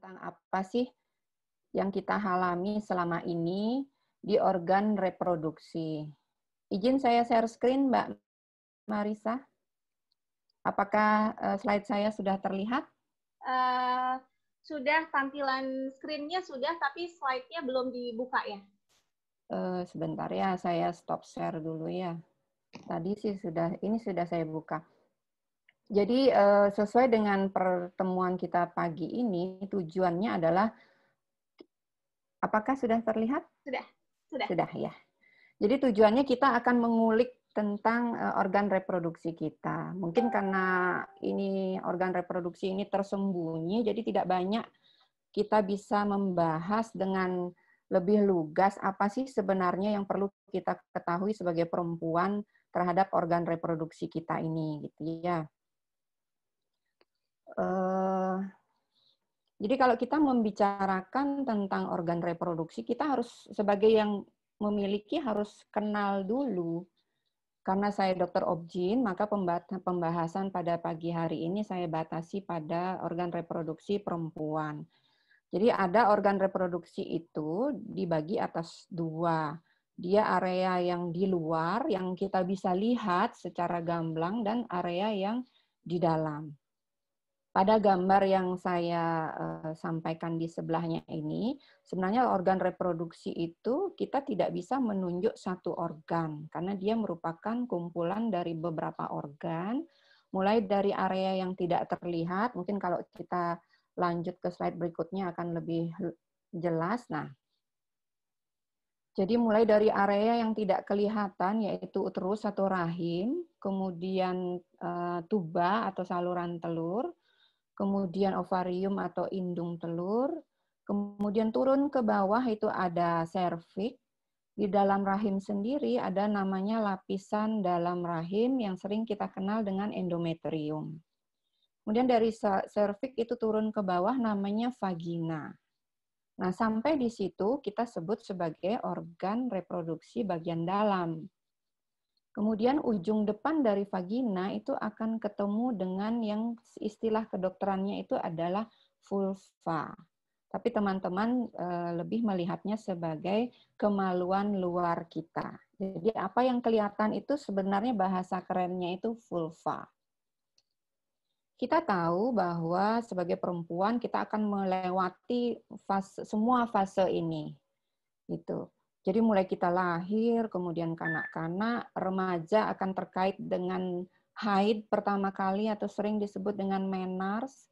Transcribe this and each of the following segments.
tentang apa sih yang kita alami selama ini di organ reproduksi. Izin saya share screen, Mbak Marisa. Apakah slide saya sudah terlihat? Sudah, tampilan screen-nya sudah, tapi slide-nya belum dibuka ya? Sebentar ya, saya stop share dulu ya. Tadi sih ini sudah saya buka. Jadi sesuai dengan pertemuan kita pagi ini, tujuannya adalah, apakah sudah terlihat? Sudah. Sudah ya. Jadi tujuannya kita akan mengulik tentang organ reproduksi kita. Mungkin karena ini organ reproduksi ini tersembunyi, jadi tidak banyak kita bisa membahas dengan lebih lugas apa sih sebenarnya yang perlu kita ketahui sebagai perempuan terhadap organ reproduksi kita ini, gitu ya. Jadi kalau kita membicarakan tentang organ reproduksi, kita harus sebagai yang memiliki harus kenal dulu. Karena saya dokter Objin, maka pembahasan pada pagi hari ini saya batasi pada organ reproduksi perempuan. Jadi ada organ reproduksi itu dibagi atas dua. Dia area yang di luar, yang kita bisa lihat secara gamblang, dan area yang di dalam. Pada gambar yang saya sampaikan di sebelahnya ini, sebenarnya organ reproduksi itu kita tidak bisa menunjuk satu organ, karena dia merupakan kumpulan dari beberapa organ, mulai dari area yang tidak terlihat, mungkin kalau kita lanjut ke slide berikutnya akan lebih jelas. Nah, jadi mulai dari area yang tidak kelihatan, yaitu uterus atau rahim, kemudian tuba atau saluran telur, kemudian ovarium atau indung telur, kemudian turun ke bawah itu ada serviks, di dalam rahim sendiri ada namanya lapisan dalam rahim yang sering kita kenal dengan endometrium. Kemudian dari serviks itu turun ke bawah namanya vagina. Nah, sampai di situ kita sebut sebagai organ reproduksi bagian dalam. Kemudian ujung depan dari vagina itu akan ketemu dengan yang istilah kedokterannya itu adalah vulva. Tapi teman-teman lebih melihatnya sebagai kemaluan luar kita. Jadi apa yang kelihatan itu sebenarnya bahasa kerennya itu vulva. Kita tahu bahwa sebagai perempuan kita akan melewati semua fase ini. Gitu. Jadi mulai kita lahir, kemudian kanak-kanak, remaja akan terkait dengan haid pertama kali atau sering disebut dengan menars.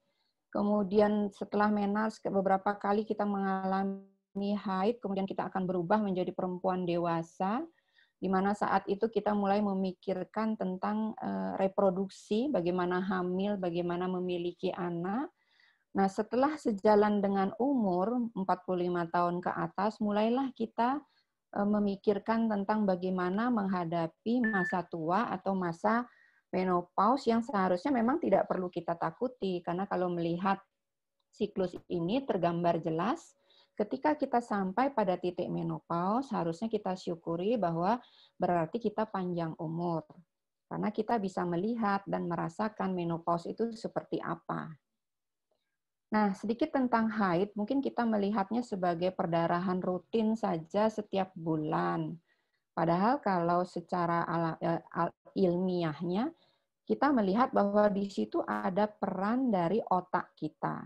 Kemudian setelah menars beberapa kali kita mengalami haid, kemudian kita akan berubah menjadi perempuan dewasa, di mana saat itu kita mulai memikirkan tentang reproduksi, bagaimana hamil, bagaimana memiliki anak. Nah, setelah sejalan dengan umur 45 tahun ke atas, mulailah kita memikirkan tentang bagaimana menghadapi masa tua atau masa menopause yang seharusnya memang tidak perlu kita takuti, karena kalau melihat siklus ini tergambar jelas, ketika kita sampai pada titik menopause, harusnya kita syukuri bahwa berarti kita panjang umur, karena kita bisa melihat dan merasakan menopause itu seperti apa. Nah, sedikit tentang haid, mungkin kita melihatnya sebagai perdarahan rutin saja setiap bulan. Padahal kalau secara ilmiahnya, kita melihat bahwa di situ ada peran dari otak kita.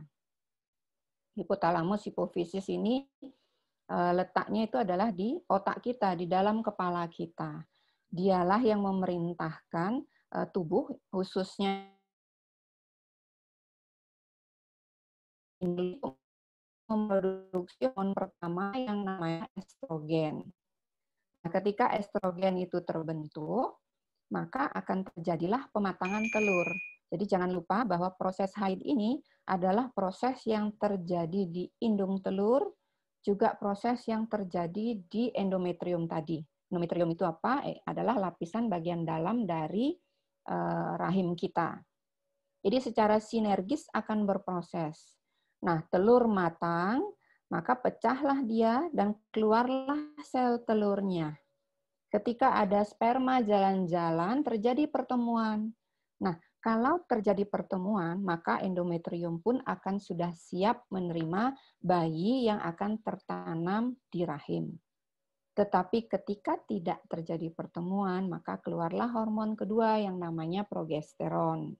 Hipotalamus hipofisis ini letaknya itu adalah di otak kita, di dalam kepala kita. Dialah yang memerintahkan tubuh, khususnya memproduksi hormon pertama yang namanya estrogen. Nah, ketika estrogen itu terbentuk, maka akan terjadilah pematangan telur. Jadi jangan lupa bahwa proses haid ini adalah proses yang terjadi di indung telur, juga proses yang terjadi di endometrium tadi. Endometrium itu apa? Adalah lapisan bagian dalam dari rahim kita. Jadi secara sinergis akan berproses. Nah, telur matang, maka pecahlah dia dan keluarlah sel telurnya. Ketika ada sperma jalan-jalan, terjadi pertemuan. Nah, Kalau terjadi pertemuan, maka endometrium pun akan sudah siap menerima bayi yang akan tertanam di rahim. Tetapi ketika tidak terjadi pertemuan, maka keluarlah hormon kedua yang namanya progesteron.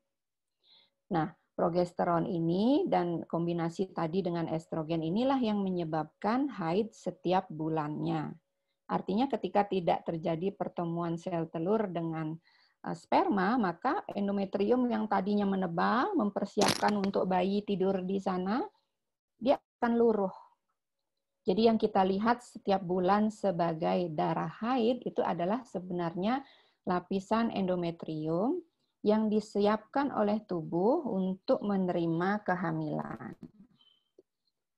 Nah, progesteron ini dan kombinasi tadi dengan estrogen inilah yang menyebabkan haid setiap bulannya. Artinya ketika tidak terjadi pertemuan sel telur dengan sperma, maka endometrium yang tadinya menebal, mempersiapkan untuk bayi tidur di sana, dia akan luruh. Jadi yang kita lihat setiap bulan sebagai darah haid itu adalah sebenarnya lapisan endometrium yang disiapkan oleh tubuh untuk menerima kehamilan.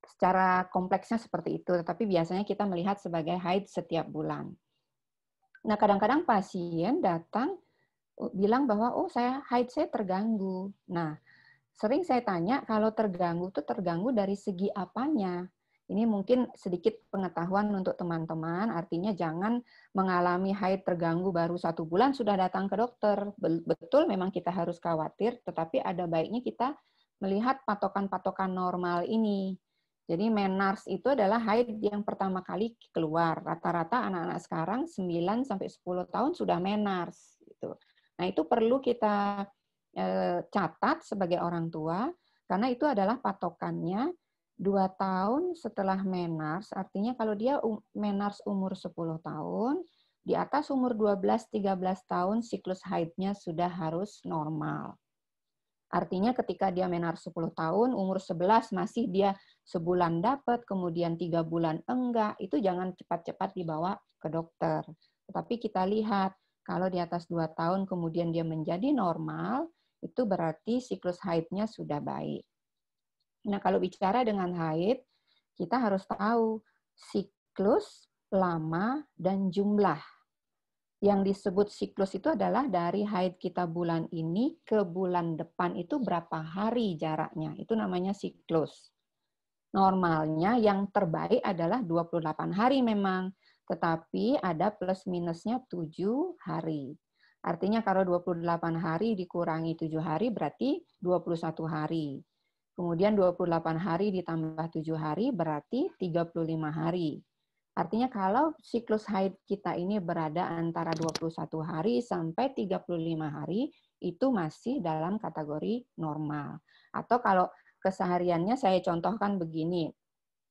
Secara kompleksnya seperti itu, tetapi biasanya kita melihat sebagai haid setiap bulan. Nah, kadang-kadang pasien datang bilang bahwa, oh haid saya terganggu. Nah, sering saya tanya, kalau terganggu itu terganggu dari segi apanya? Ini mungkin sedikit pengetahuan untuk teman-teman, artinya jangan mengalami haid terganggu baru 1 bulan sudah datang ke dokter. Betul memang kita harus khawatir, tetapi ada baiknya kita melihat patokan-patokan normal ini. Jadi menars itu adalah haid yang pertama kali keluar. Rata-rata anak-anak sekarang 9-10 tahun sudah menars. Gitu. Nah, itu perlu kita catat sebagai orang tua, karena itu adalah patokannya 2 tahun setelah menars, artinya kalau dia menars umur 10 tahun, di atas umur 12-13 tahun siklus haidnya sudah harus normal. Artinya ketika dia menars 10 tahun, umur 11 masih dia sebulan dapat, kemudian 3 bulan enggak, itu jangan cepat-cepat dibawa ke dokter. Tetapi kita lihat, kalau di atas 2 tahun kemudian dia menjadi normal, itu berarti siklus haidnya sudah baik. Nah, kalau bicara dengan haid, kita harus tahu siklus, lama, dan jumlah. Yang disebut siklus itu adalah dari haid kita bulan ini ke bulan depan itu berapa hari jaraknya. Itu namanya siklus. Normalnya yang terbaik adalah 28 hari memang, tetapi ada plus minusnya 7 hari. Artinya kalau 28 hari dikurangi 7 hari berarti 21 hari. Kemudian 28 hari ditambah 7 hari berarti 35 hari. Artinya kalau siklus haid kita ini berada antara 21 hari sampai 35 hari, itu masih dalam kategori normal. Atau kalau kesehariannya saya contohkan begini,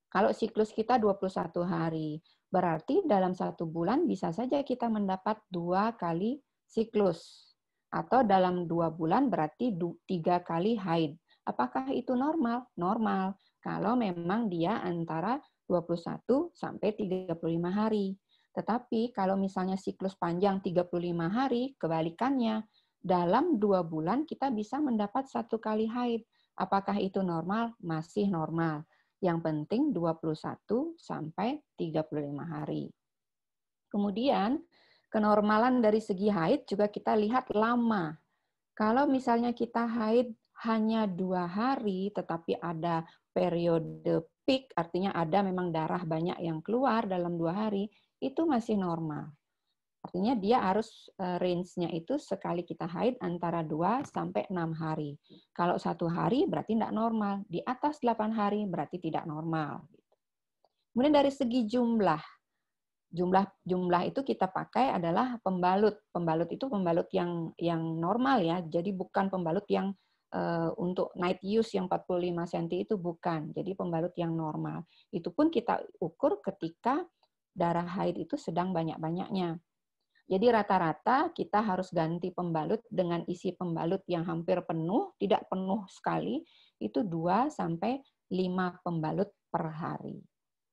kalau siklus kita 21 hari, berarti dalam 1 bulan bisa saja kita mendapat 2 kali siklus. Atau dalam 2 bulan berarti 3 kali haid. Apakah itu normal? Normal. Kalau memang dia antara 21 sampai 35 hari. Tetapi kalau misalnya siklus panjang 35 hari, kebalikannya, dalam 2 bulan kita bisa mendapat 1 kali haid. Apakah itu normal? Masih normal. Yang penting 21 sampai 35 hari. Kemudian, kenormalan dari segi haid juga kita lihat lama. Kalau misalnya kita haid hanya 2 hari, tetapi ada periode peak, artinya ada memang darah banyak yang keluar dalam 2 hari, itu masih normal. Artinya dia harus range-nya itu sekali kita haid antara 2 sampai 6 hari. Kalau 1 hari berarti tidak normal. Di atas 8 hari berarti tidak normal. Kemudian dari segi jumlah itu kita pakai adalah pembalut. Pembalut itu pembalut yang normal ya. Jadi bukan pembalut yang untuk night use yang 45 cm itu bukan. Jadi pembalut yang normal. Itu pun kita ukur ketika darah haid itu sedang banyak-banyaknya. Jadi rata-rata kita harus ganti pembalut dengan isi pembalut yang hampir penuh, tidak penuh sekali, itu 2 sampai 5 pembalut per hari.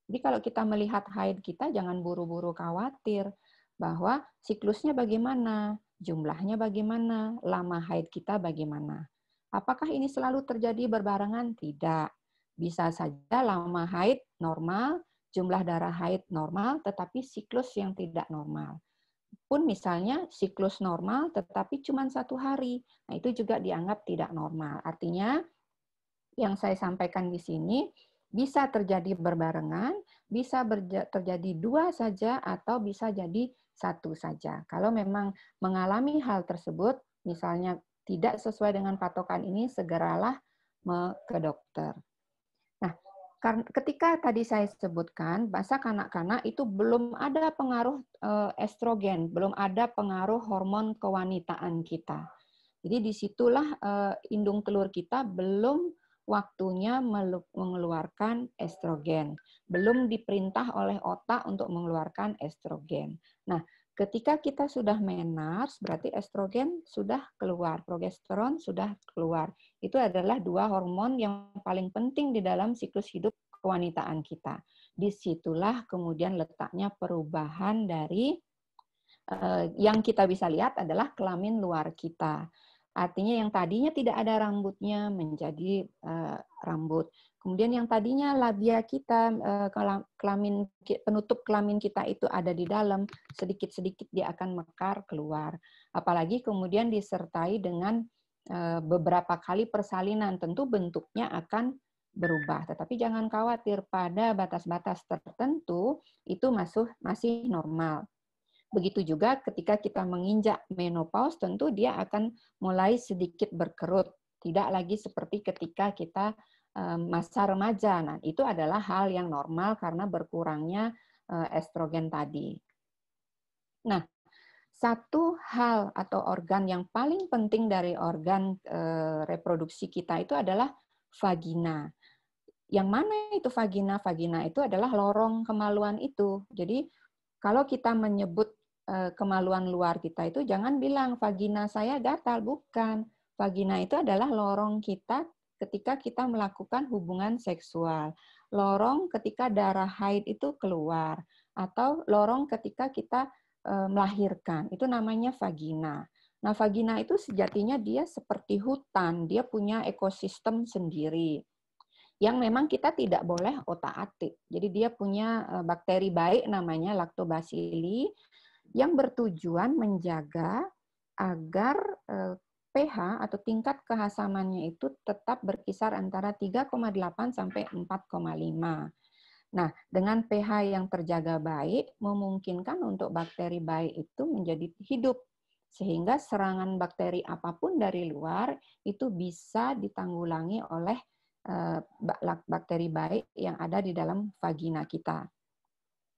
Jadi kalau kita melihat haid kita jangan buru-buru khawatir bahwa siklusnya bagaimana, jumlahnya bagaimana, lama haid kita bagaimana. Apakah ini selalu terjadi berbarengan? Tidak. Bisa saja lama haid normal, jumlah darah haid normal, tetapi siklus yang tidak normal. Pun misalnya siklus normal tetapi cuma 1 hari. Nah, itu juga dianggap tidak normal. Artinya yang saya sampaikan di sini bisa terjadi berbarengan, bisa terjadi 2 saja atau bisa jadi 1 saja. Kalau memang mengalami hal tersebut, misalnya tidak sesuai dengan patokan ini, segeralah ke dokter. Nah, ketika tadi saya sebutkan, masa kanak-kanak itu belum ada pengaruh estrogen, belum ada pengaruh hormon kewanitaan kita. Jadi disitulah indung telur kita belum waktunya mengeluarkan estrogen, belum diperintah oleh otak untuk mengeluarkan estrogen. Nah, ketika kita sudah menars, berarti estrogen sudah keluar, progesteron sudah keluar. Itu adalah dua hormon yang paling penting di dalam siklus hidup kewanitaan kita. Disitulah kemudian letaknya perubahan dari yang kita bisa lihat adalah kelamin luar kita. Artinya yang tadinya tidak ada rambutnya menjadi rambut. Kemudian yang tadinya labia kita, kelamin penutup kelamin kita itu ada di dalam, sedikit-sedikit dia akan mekar keluar. Apalagi kemudian disertai dengan beberapa kali persalinan, tentu bentuknya akan berubah. Tetapi jangan khawatir, pada batas-batas tertentu itu masih normal. Begitu juga ketika kita menginjak menopause, tentu dia akan mulai sedikit berkerut. Tidak lagi seperti ketika kita masa remaja. Nah, itu adalah hal yang normal karena berkurangnya estrogen tadi. Nah, satu hal atau organ yang paling penting dari organ reproduksi kita itu adalah vagina. Yang mana itu vagina? Vagina itu adalah lorong kemaluan itu. Jadi, kalau kita menyebut kemaluan luar kita itu, jangan bilang vagina saya gatal, bukan. Vagina itu adalah lorong kita ketika kita melakukan hubungan seksual. Lorong ketika darah haid itu keluar. Atau lorong ketika kita melahirkan. Itu namanya vagina. Nah, vagina itu sejatinya dia seperti hutan. Dia punya ekosistem sendiri yang memang kita tidak boleh otak-atik. Jadi dia punya bakteri baik namanya Lactobacilli yang bertujuan menjaga agar pH atau tingkat keasamannya itu tetap berkisar antara 3,8 sampai 4,5. Nah, dengan pH yang terjaga baik memungkinkan untuk bakteri baik itu menjadi hidup, sehingga serangan bakteri apapun dari luar itu bisa ditanggulangi oleh bakteri baik yang ada di dalam vagina kita.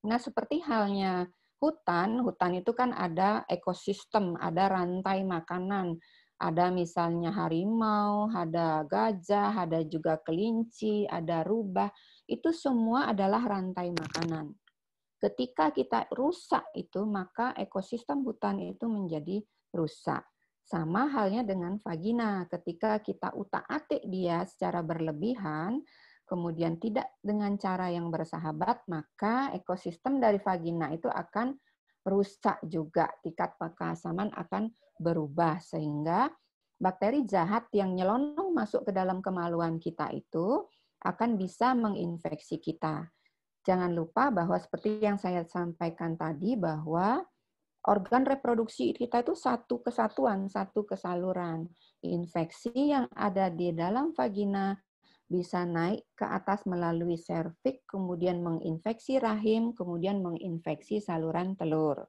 Nah, seperti halnya hutan itu kan ada ekosistem, ada rantai makanan. Ada misalnya harimau, ada gajah, ada juga kelinci, ada rubah. Itu semua adalah rantai makanan. Ketika kita rusak itu, maka ekosistem hutan itu menjadi rusak. Sama halnya dengan vagina. Ketika kita utak-atik dia secara berlebihan, kemudian tidak dengan cara yang bersahabat, maka ekosistem dari vagina itu akan rusak juga. Tingkat keasaman akan berubah sehingga bakteri jahat yang nyelonong masuk ke dalam kemaluan kita itu akan bisa menginfeksi kita. Jangan lupa bahwa seperti yang saya sampaikan tadi, bahwa organ reproduksi kita itu satu kesatuan, satu kesaluran. Infeksi yang ada di dalam vagina bisa naik ke atas melalui serviks, kemudian menginfeksi rahim, kemudian menginfeksi saluran telur.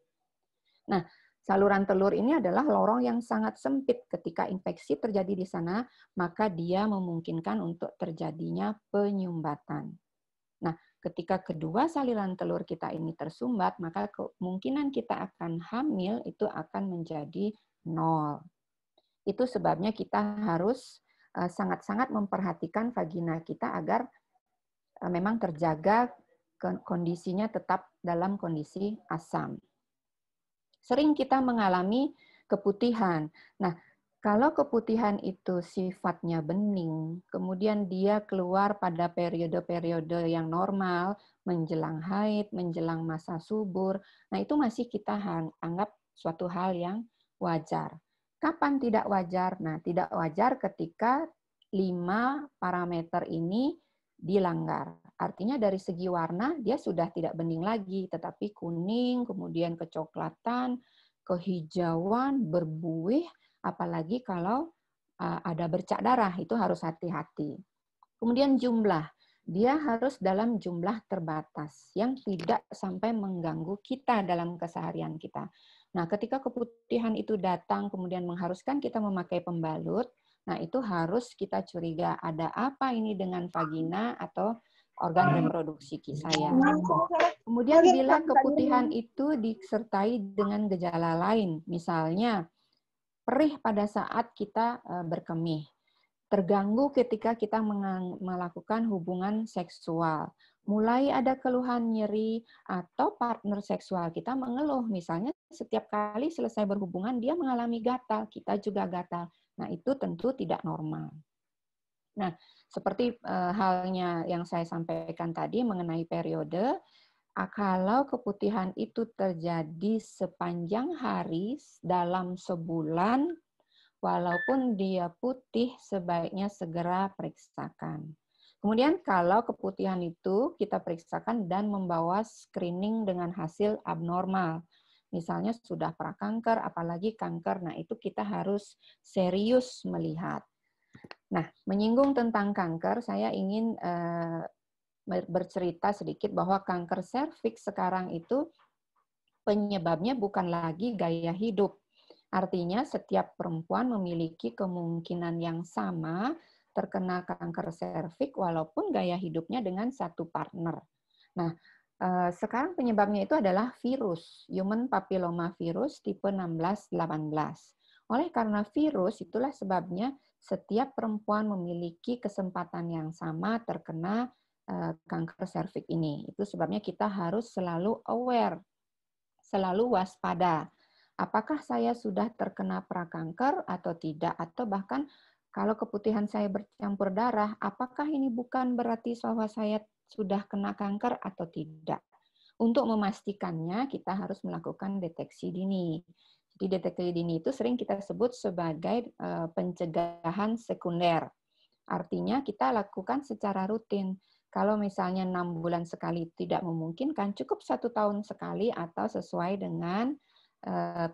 Nah, saluran telur ini adalah lorong yang sangat sempit. Ketika infeksi terjadi di sana, maka dia memungkinkan untuk terjadinya penyumbatan. Nah, ketika kedua saluran telur kita ini tersumbat, maka kemungkinan kita akan hamil itu akan menjadi 0. Itu sebabnya kita harus sangat-sangat memperhatikan vagina kita agar memang terjaga kondisinya tetap dalam kondisi asam. Sering kita mengalami keputihan. Nah, kalau keputihan itu sifatnya bening, kemudian dia keluar pada periode-periode yang normal, menjelang haid, menjelang masa subur, nah itu masih kita anggap suatu hal yang wajar. Kapan tidak wajar? Nah, tidak wajar ketika 5 parameter ini dilanggar. Artinya dari segi warna dia sudah tidak bening lagi, tetapi kuning, kemudian kecoklatan, kehijauan, berbuih, apalagi kalau ada bercak darah, itu harus hati-hati. Kemudian jumlah, dia harus dalam jumlah terbatas yang tidak sampai mengganggu kita dalam keseharian kita. Nah, ketika keputihan itu datang kemudian mengharuskan kita memakai pembalut, nah itu harus kita curiga ada apa ini dengan vagina atau organ reproduksi saya. Kemudian bila keputihan itu disertai dengan gejala lain, misalnya perih pada saat kita berkemih, terganggu ketika kita melakukan hubungan seksual, mulai ada keluhan nyeri atau partner seksual kita mengeluh, misalnya setiap kali selesai berhubungan dia mengalami gatal, kita juga gatal. Nah, itu tentu tidak normal. Nah, seperti halnya yang saya sampaikan tadi mengenai periode, kalau keputihan itu terjadi sepanjang hari dalam sebulan, walaupun dia putih, sebaiknya segera periksakan. Kemudian kalau keputihan itu kita periksakan dan membawa screening dengan hasil abnormal, misalnya sudah prakanker, apalagi kanker, nah itu kita harus serius melihat. Nah, menyinggung tentang kanker, saya ingin bercerita sedikit bahwa kanker serviks sekarang itu penyebabnya bukan lagi gaya hidup. Artinya setiap perempuan memiliki kemungkinan yang sama terkena kanker serviks walaupun gaya hidupnya dengan satu partner. Nah, sekarang penyebabnya itu adalah virus, human papilloma virus tipe 16-18. Oleh karena virus, itulah sebabnya setiap perempuan memiliki kesempatan yang sama terkena kanker serviks ini. Itu sebabnya kita harus selalu aware, selalu waspada. Apakah saya sudah terkena prakanker atau tidak? Atau bahkan kalau keputihan saya bercampur darah, apakah ini bukan berarti bahwa saya sudah kena kanker atau tidak? Untuk memastikannya, kita harus melakukan deteksi dini. Jadi deteksi dini itu sering kita sebut sebagai pencegahan sekunder. Artinya kita lakukan secara rutin. Kalau misalnya 6 bulan sekali tidak memungkinkan, cukup 1 tahun sekali atau sesuai dengan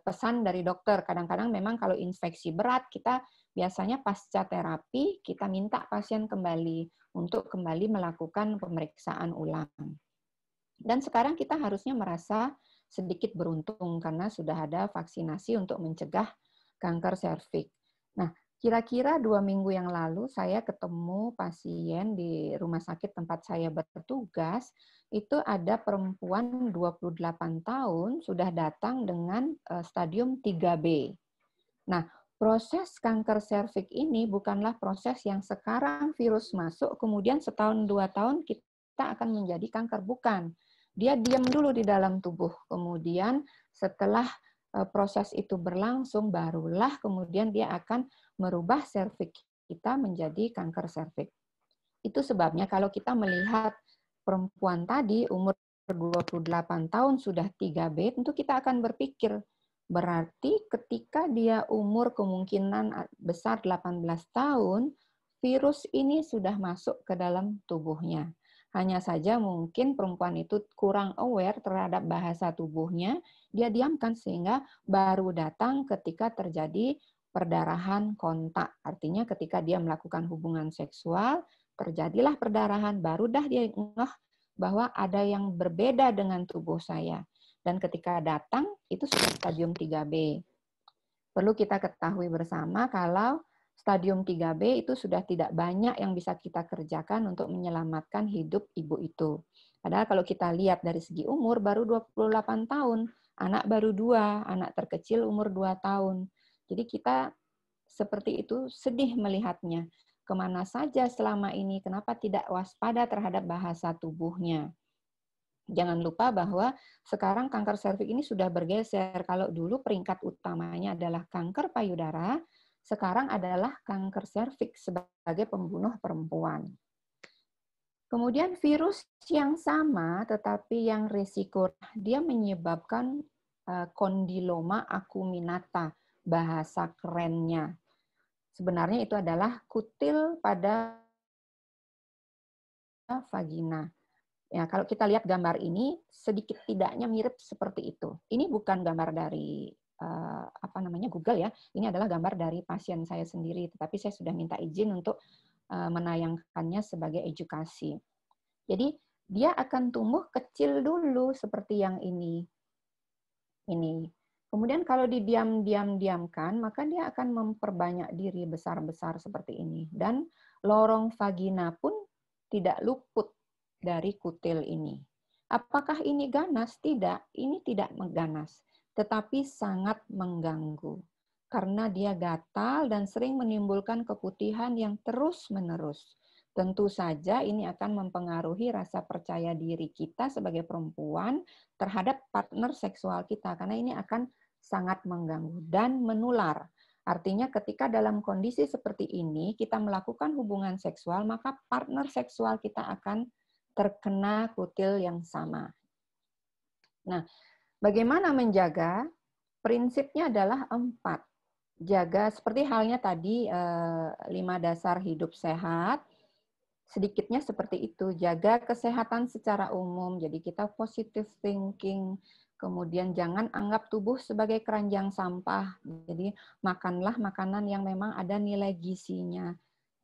pesan dari dokter. Kadang-kadang memang kalau infeksi berat, kita biasanya pasca terapi, kita minta pasien kembali untuk kembali melakukan pemeriksaan ulang. Dan sekarang kita harusnya merasa sedikit beruntung karena sudah ada vaksinasi untuk mencegah kanker serviks. Nah, kira-kira 2 minggu yang lalu saya ketemu pasien di rumah sakit tempat saya bertugas, itu ada perempuan 28 tahun sudah datang dengan stadium 3B. Nah, proses kanker serviks ini bukanlah proses yang sekarang virus masuk, kemudian setahun 2 tahun kita akan menjadi kanker, bukan. Dia diam dulu di dalam tubuh, kemudian setelah proses itu berlangsung, barulah kemudian dia akan merubah serviks kita menjadi kanker serviks. Itu sebabnya kalau kita melihat perempuan tadi umur 28 tahun sudah 3B, tentu kita akan berpikir, berarti ketika dia umur kemungkinan besar 18 tahun, virus ini sudah masuk ke dalam tubuhnya. Hanya saja mungkin perempuan itu kurang aware terhadap bahasa tubuhnya, dia diamkan sehingga baru datang ketika terjadi perdarahan kontak. Artinya ketika dia melakukan hubungan seksual, terjadilah perdarahan, baru dah dia ngeh bahwa ada yang berbeda dengan tubuh saya. Dan ketika datang, itu sudah stadium 3B. Perlu kita ketahui bersama kalau stadium 3B itu sudah tidak banyak yang bisa kita kerjakan untuk menyelamatkan hidup ibu itu. Padahal kalau kita lihat dari segi umur, baru 28 tahun, anak baru 2, anak terkecil umur 2 tahun. Jadi kita seperti itu sedih melihatnya. Kemana saja selama ini, kenapa tidak waspada terhadap bahasa tubuhnya. Jangan lupa bahwa sekarang kanker serviks ini sudah bergeser. Kalau dulu peringkat utamanya adalah kanker payudara, sekarang adalah kanker serviks sebagai pembunuh perempuan. Kemudian virus yang sama, tetapi yang risiko, dia menyebabkan kondiloma acuminata, bahasa kerennya. Sebenarnya itu adalah kutil pada vagina. Ya, kalau kita lihat gambar ini, sedikit tidaknya mirip seperti itu. Ini bukan gambar dari Google ya. Ini adalah gambar dari pasien saya sendiri, tetapi saya sudah minta izin untuk menayangkannya sebagai edukasi. Jadi dia akan tumbuh kecil dulu seperti yang ini. Kemudian kalau diamkan, maka dia akan memperbanyak diri besar-besar seperti ini. Dan lorong vagina pun tidak luput dari kutil ini. Apakah ini ganas? Tidak, ini tidak mengganas, tetapi sangat mengganggu. Karena dia gatal dan sering menimbulkan keputihan yang terus-menerus. Tentu saja ini akan mempengaruhi rasa percaya diri kita sebagai perempuan terhadap partner seksual kita. Karena ini akan sangat mengganggu dan menular. Artinya ketika dalam kondisi seperti ini kita melakukan hubungan seksual, maka partner seksual kita akan terkena kutil yang sama. Nah, bagaimana menjaga? Prinsipnya adalah 4. Jaga seperti halnya tadi 5 dasar hidup sehat, sedikitnya seperti itu. Jaga kesehatan secara umum, jadi kita positive thinking. Kemudian jangan anggap tubuh sebagai keranjang sampah. Jadi makanlah makanan yang memang ada nilai gizinya.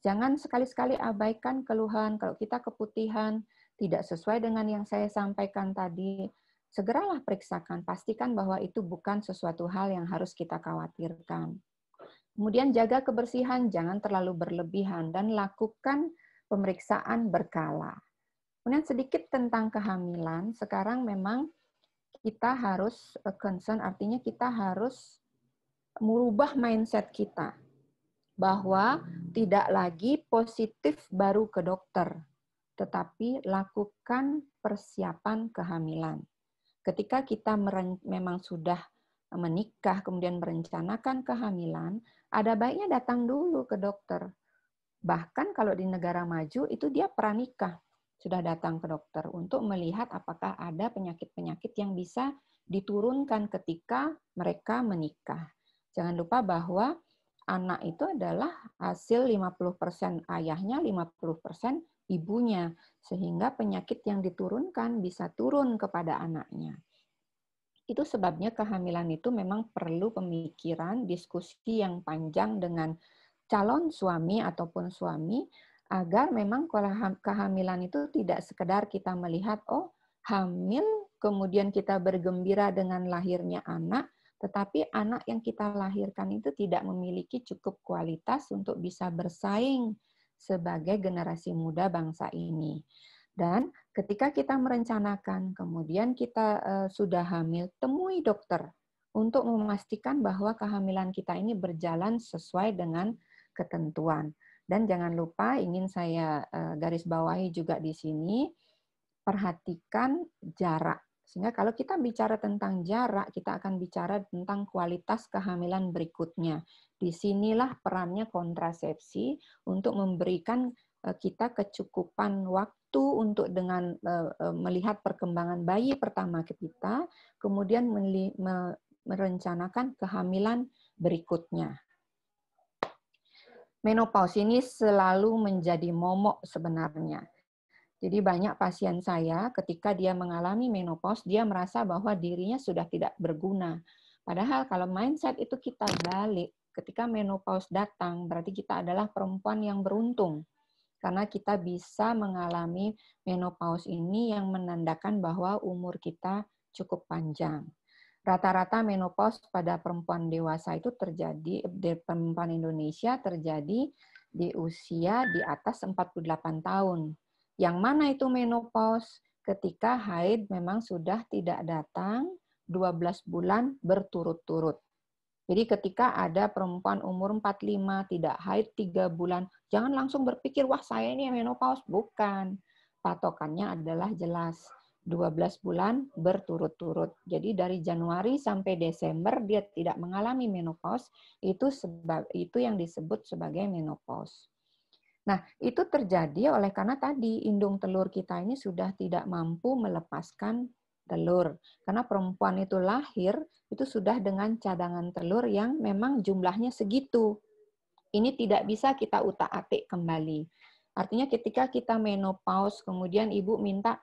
Jangan sekali-sekali abaikan keluhan. Kalau kita keputihan, tidak sesuai dengan yang saya sampaikan tadi, segeralah periksakan. Pastikan bahwa itu bukan sesuatu hal yang harus kita khawatirkan. Kemudian jaga kebersihan, jangan terlalu berlebihan, dan lakukan pemeriksaan berkala. Kemudian sedikit tentang kehamilan, sekarang memang kita harus concern, artinya kita harus merubah mindset kita bahwa tidak lagi positif baru ke dokter, tetapi lakukan persiapan kehamilan. Ketika kita memang sudah menikah, kemudian merencanakan kehamilan, ada baiknya datang dulu ke dokter. Bahkan kalau di negara maju, itu dia pranikah sudah datang ke dokter untuk melihat apakah ada penyakit-penyakit yang bisa diturunkan ketika mereka menikah. Jangan lupa bahwa anak itu adalah hasil 50% ayahnya, 50% ibunya. Sehingga penyakit yang diturunkan bisa turun kepada anaknya. Itu sebabnya kehamilan itu memang perlu pemikiran, diskusi yang panjang dengan calon suami ataupun suami, agar memang kehamilan itu tidak sekedar kita melihat, oh hamil, kemudian kita bergembira dengan lahirnya anak, tetapi anak yang kita lahirkan itu tidak memiliki cukup kualitas untuk bisa bersaing sebagai generasi muda bangsa ini. Dan ketika kita merencanakan, kemudian kita sudah hamil, temui dokter untuk memastikan bahwa kehamilan kita ini berjalan sesuai dengan ketentuan. Dan jangan lupa, ingin saya garis bawahi juga di sini, perhatikan jarak. Sehingga kalau kita bicara tentang jarak, kita akan bicara tentang kualitas kehamilan berikutnya. Disinilah perannya kontrasepsi untuk memberikan kita kecukupan waktu untuk dengan melihat perkembangan bayi pertama kita, kemudian merencanakan kehamilan berikutnya. Menopause ini selalu menjadi momok sebenarnya. Jadi banyak pasien saya ketika dia mengalami menopause, dia merasa bahwa dirinya sudah tidak berguna. Padahal kalau mindset itu kita balik, ketika menopause datang, berarti kita adalah perempuan yang beruntung. Karena kita bisa mengalami menopause ini yang menandakan bahwa umur kita cukup panjang. Rata-rata menopause pada perempuan dewasa itu terjadi, di perempuan Indonesia terjadi di usia di atas 48 tahun. Yang mana itu menopause? Ketika haid memang sudah tidak datang 12 bulan berturut-turut. Jadi ketika ada perempuan umur 45 tidak haid 3 bulan, jangan langsung berpikir, wah saya ini menopause. Bukan. Patokannya adalah jelas. 12 bulan berturut-turut. Jadi dari Januari sampai Desember dia tidak mengalami menopause, itu yang disebut sebagai menopause. Nah, itu terjadi oleh karena tadi indung telur kita ini sudah tidak mampu melepaskan telur. Karena perempuan itu lahir itu sudah dengan cadangan telur yang memang jumlahnya segitu. Ini tidak bisa kita utak-atik kembali. Artinya ketika kita menopause, kemudian ibu minta,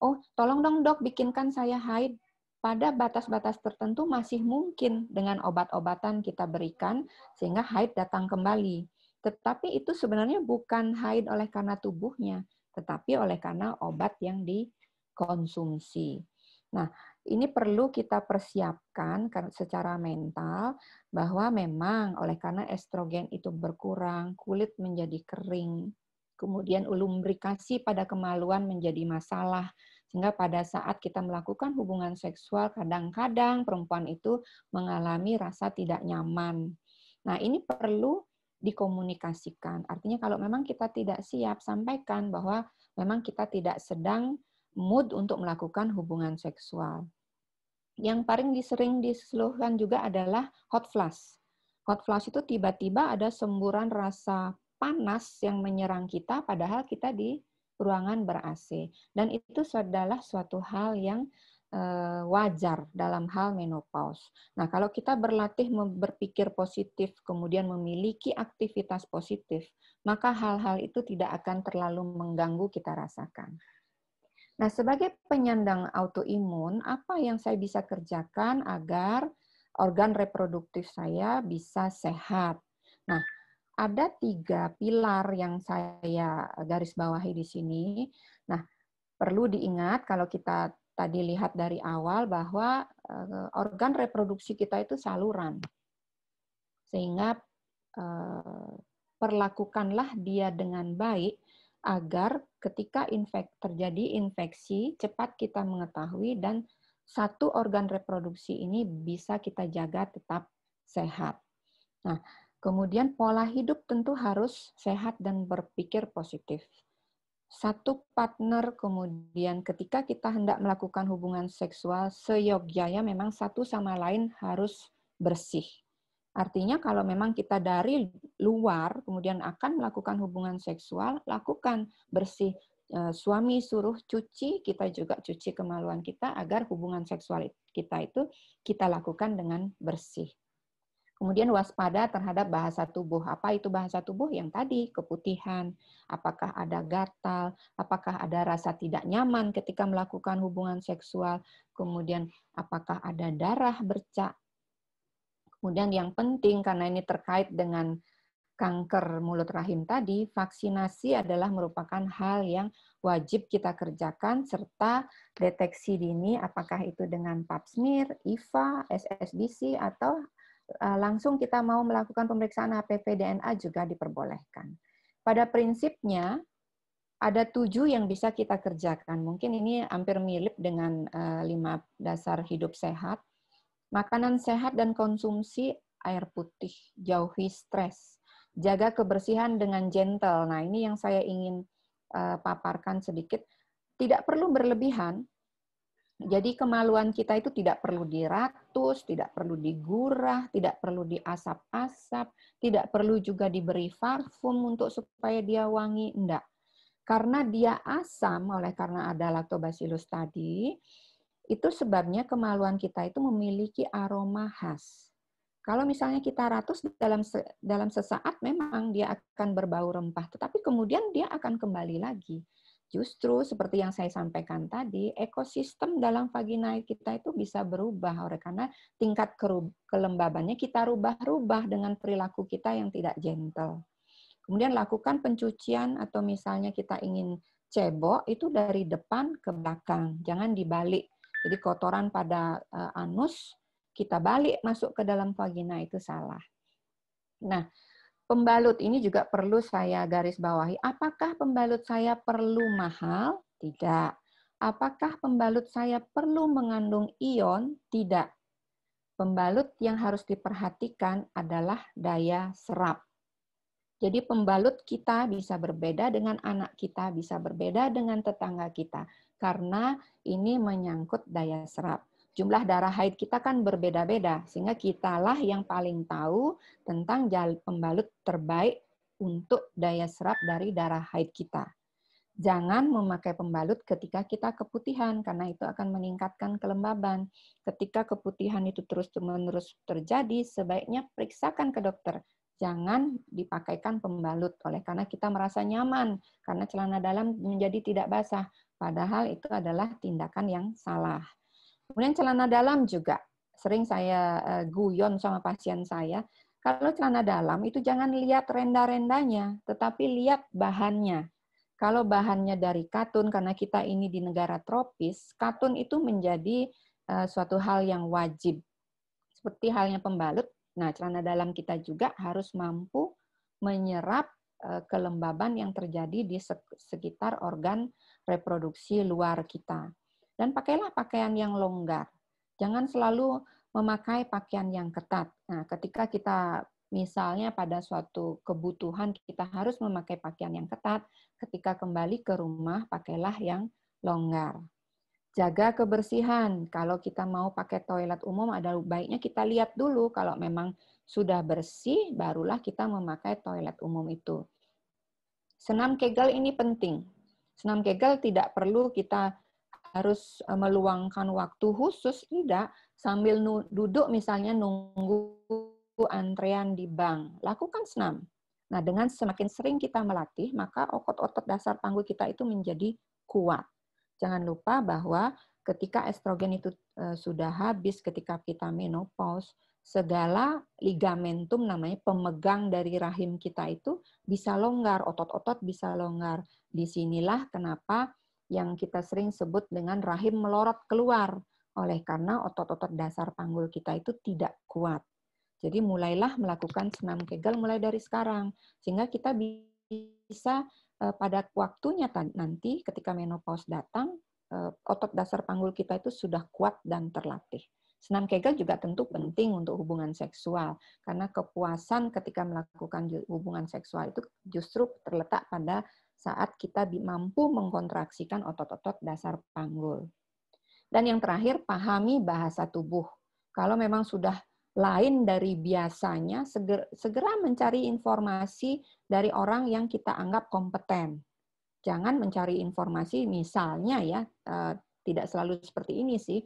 oh tolong dong dok bikinkan saya haid. Pada batas-batas tertentu masih mungkin dengan obat-obatan kita berikan sehingga haid datang kembali. Tetapi itu sebenarnya bukan haid oleh karena tubuhnya, tetapi oleh karena obat yang dikonsumsi. Nah, ini perlu kita persiapkan secara mental bahwa memang oleh karena estrogen itu berkurang, kulit menjadi kering, kemudian lubrikasi pada kemaluan menjadi masalah, sehingga pada saat kita melakukan hubungan seksual kadang-kadang perempuan itu mengalami rasa tidak nyaman. Nah, ini perlu dikomunikasikan. Artinya kalau memang kita tidak siap, sampaikan bahwa memang kita tidak sedang mood untuk melakukan hubungan seksual. Yang paling sering dikeluhkan juga adalah hot flash. Hot flash itu tiba-tiba ada semburan rasa panas yang menyerang kita, padahal kita di ruangan ber-AC. Dan itu adalah suatu hal yang wajar dalam hal menopause. Nah, kalau kita berlatih berpikir positif, kemudian memiliki aktivitas positif, maka hal-hal itu tidak akan terlalu mengganggu kita rasakan. Nah, sebagai penyandang autoimun, apa yang saya bisa kerjakan agar organ reproduktif saya bisa sehat? Nah, ada 3 pilar yang saya garis bawahi di sini. Nah, perlu diingat kalau kita tadi lihat dari awal bahwa organ reproduksi kita itu saluran. Sehingga perlakukanlah dia dengan baik agar ketika terjadi infeksi, cepat kita mengetahui dan satu organ reproduksi ini bisa kita jaga tetap sehat. Nah, kemudian pola hidup tentu harus sehat dan berpikir positif. Satu partner, kemudian ketika kita hendak melakukan hubungan seksual, seyogyanya memang satu sama lain harus bersih. Artinya kalau memang kita dari luar kemudian akan melakukan hubungan seksual, lakukan bersih. Suami suruh cuci, kita juga cuci kemaluan kita agar hubungan seksual kita itu kita lakukan dengan bersih. Kemudian waspada terhadap bahasa tubuh. Apa itu bahasa tubuh? Yang tadi, keputihan, apakah ada gatal, apakah ada rasa tidak nyaman ketika melakukan hubungan seksual, kemudian apakah ada darah bercak. Kemudian yang penting, karena ini terkait dengan kanker mulut rahim tadi, vaksinasi adalah merupakan hal yang wajib kita kerjakan, serta deteksi dini, apakah itu dengan pap smear, IVA, SSBC, atau langsung kita mau melakukan pemeriksaan HPV DNA juga diperbolehkan. Pada prinsipnya, ada 7 yang bisa kita kerjakan. Mungkin ini hampir mirip dengan 5 dasar hidup sehat. Makanan sehat dan konsumsi air putih, jauhi stres, jaga kebersihan dengan gentle. Nah, ini yang saya ingin paparkan sedikit. Tidak perlu berlebihan. Jadi kemaluan kita itu tidak perlu diratus, tidak perlu digurah, tidak perlu diasap-asap, tidak perlu juga diberi parfum untuk supaya dia wangi, enggak. Karena dia asam, oleh karena ada lactobacillus tadi, itu sebabnya kemaluan kita itu memiliki aroma khas. Kalau misalnya kita ratus dalam sesaat, memang dia akan berbau rempah, tetapi kemudian dia akan kembali lagi. Justru seperti yang saya sampaikan tadi, ekosistem dalam vagina kita itu bisa berubah oleh karena tingkat kelembabannya kita rubah-rubah dengan perilaku kita yang tidak gentle. Kemudian lakukan pencucian atau misalnya kita ingin cebok itu dari depan ke belakang, jangan dibalik. Jadi kotoran pada anus kita balik masuk ke dalam vagina itu salah. Nah, pembalut ini juga perlu saya garis bawahi. Apakah pembalut saya perlu mahal? Tidak. Apakah pembalut saya perlu mengandung ion? Tidak. Pembalut yang harus diperhatikan adalah daya serap. Jadi pembalut kita bisa berbeda dengan anak kita, bisa berbeda dengan tetangga kita. Karena ini menyangkut daya serap. Jumlah darah haid kita kan berbeda-beda, sehingga kitalah yang paling tahu tentang pembalut terbaik untuk daya serap dari darah haid kita. Jangan memakai pembalut ketika kita keputihan, karena itu akan meningkatkan kelembaban. Ketika keputihan itu terus-menerus terjadi, sebaiknya periksakan ke dokter. Jangan dipakaikan pembalut, oleh karena kita merasa nyaman, karena celana dalam menjadi tidak basah. Padahal itu adalah tindakan yang salah. Kemudian celana dalam juga, sering saya guyon sama pasien saya, kalau celana dalam itu jangan lihat renda-rendanya, tetapi lihat bahannya. Kalau bahannya dari katun, karena kita ini di negara tropis, katun itu menjadi suatu hal yang wajib. Seperti halnya pembalut, nah celana dalam kita juga harus mampu menyerap kelembaban yang terjadi di sekitar organ reproduksi luar kita. Dan pakailah pakaian yang longgar. Jangan selalu memakai pakaian yang ketat. Nah, ketika kita misalnya pada suatu kebutuhan kita harus memakai pakaian yang ketat, ketika kembali ke rumah pakailah yang longgar. Jaga kebersihan. Kalau kita mau pakai toilet umum, ada baiknya kita lihat dulu. Kalau memang sudah bersih, barulah kita memakai toilet umum itu. Senam Kegel ini penting. Senam Kegel tidak perlu kita harus meluangkan waktu khusus, tidak. Sambil duduk misalnya nunggu antrean di bank, lakukan senam. Nah, dengan semakin sering kita melatih, maka otot-otot dasar panggul kita itu menjadi kuat. Jangan lupa bahwa ketika estrogen itu sudah habis, ketika kita menopause, segala ligamentum namanya pemegang dari rahim kita itu bisa longgar, otot-otot bisa longgar. Disinilah kenapa yang kita sering sebut dengan rahim melorot keluar, oleh karena otot-otot dasar panggul kita itu tidak kuat. Jadi mulailah melakukan senam Kegel mulai dari sekarang, sehingga kita bisa pada waktunya nanti ketika menopause datang, otot dasar panggul kita itu sudah kuat dan terlatih. Senam Kegel juga tentu penting untuk hubungan seksual, karena kepuasan ketika melakukan hubungan seksual itu justru terletak pada saat kita mampu mengkontraksikan otot-otot dasar panggul. Dan yang terakhir, pahami bahasa tubuh. Kalau memang sudah lain dari biasanya, segera mencari informasi dari orang yang kita anggap kompeten. Jangan mencari informasi misalnya ya, tidak selalu seperti ini sih,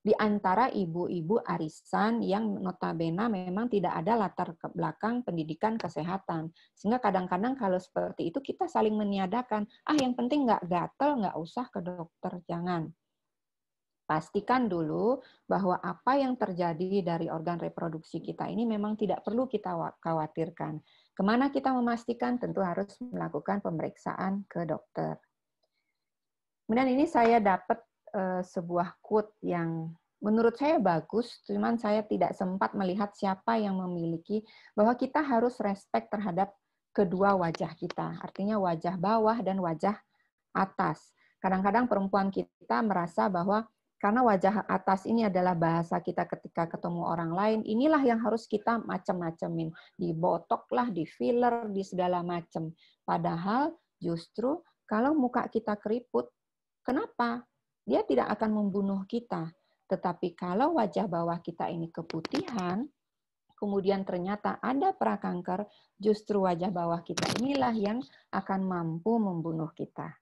di antara ibu-ibu arisan yang notabene memang tidak ada latar belakang pendidikan kesehatan. Sehingga kadang-kadang kalau seperti itu kita saling meniadakan, yang penting nggak gatel, nggak usah ke dokter, jangan. Pastikan dulu bahwa apa yang terjadi dari organ reproduksi kita ini memang tidak perlu kita khawatirkan. Kemana kita memastikan? Tentu harus melakukan pemeriksaan ke dokter. Kemudian ini saya dapat sebuah quote yang menurut saya bagus, cuman saya tidak sempat melihat siapa yang memiliki, bahwa kita harus respect terhadap kedua wajah kita. Artinya wajah bawah dan wajah atas. Kadang-kadang perempuan kita merasa bahwa karena wajah atas ini adalah bahasa kita ketika ketemu orang lain, inilah yang harus kita macam-macamin. Dibotok lah, di filler, di segala macam. Padahal justru kalau muka kita keriput, kenapa? Dia tidak akan membunuh kita. Tetapi kalau wajah bawah kita ini keputihan, kemudian ternyata ada prakanker, justru wajah bawah kita inilah yang akan mampu membunuh kita.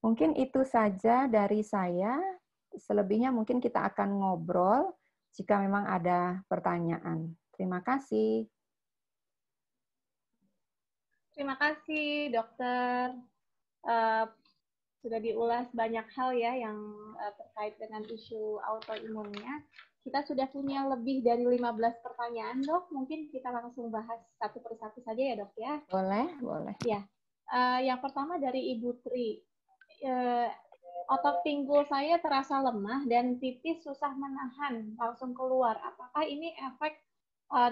Mungkin itu saja dari saya. Selebihnya mungkin kita akan ngobrol jika memang ada pertanyaan. Terima kasih. Terima kasih, dokter. Sudah diulas banyak hal ya yang terkait dengan isu autoimunnya. Kita sudah punya lebih dari 15 pertanyaan, dok. Mungkin kita langsung bahas satu persatu saja ya, dok ya. Boleh, boleh. Ya, yang pertama dari Ibu Tri. Otot pinggul saya terasa lemah dan pipis susah menahan, langsung keluar. Apakah ini efek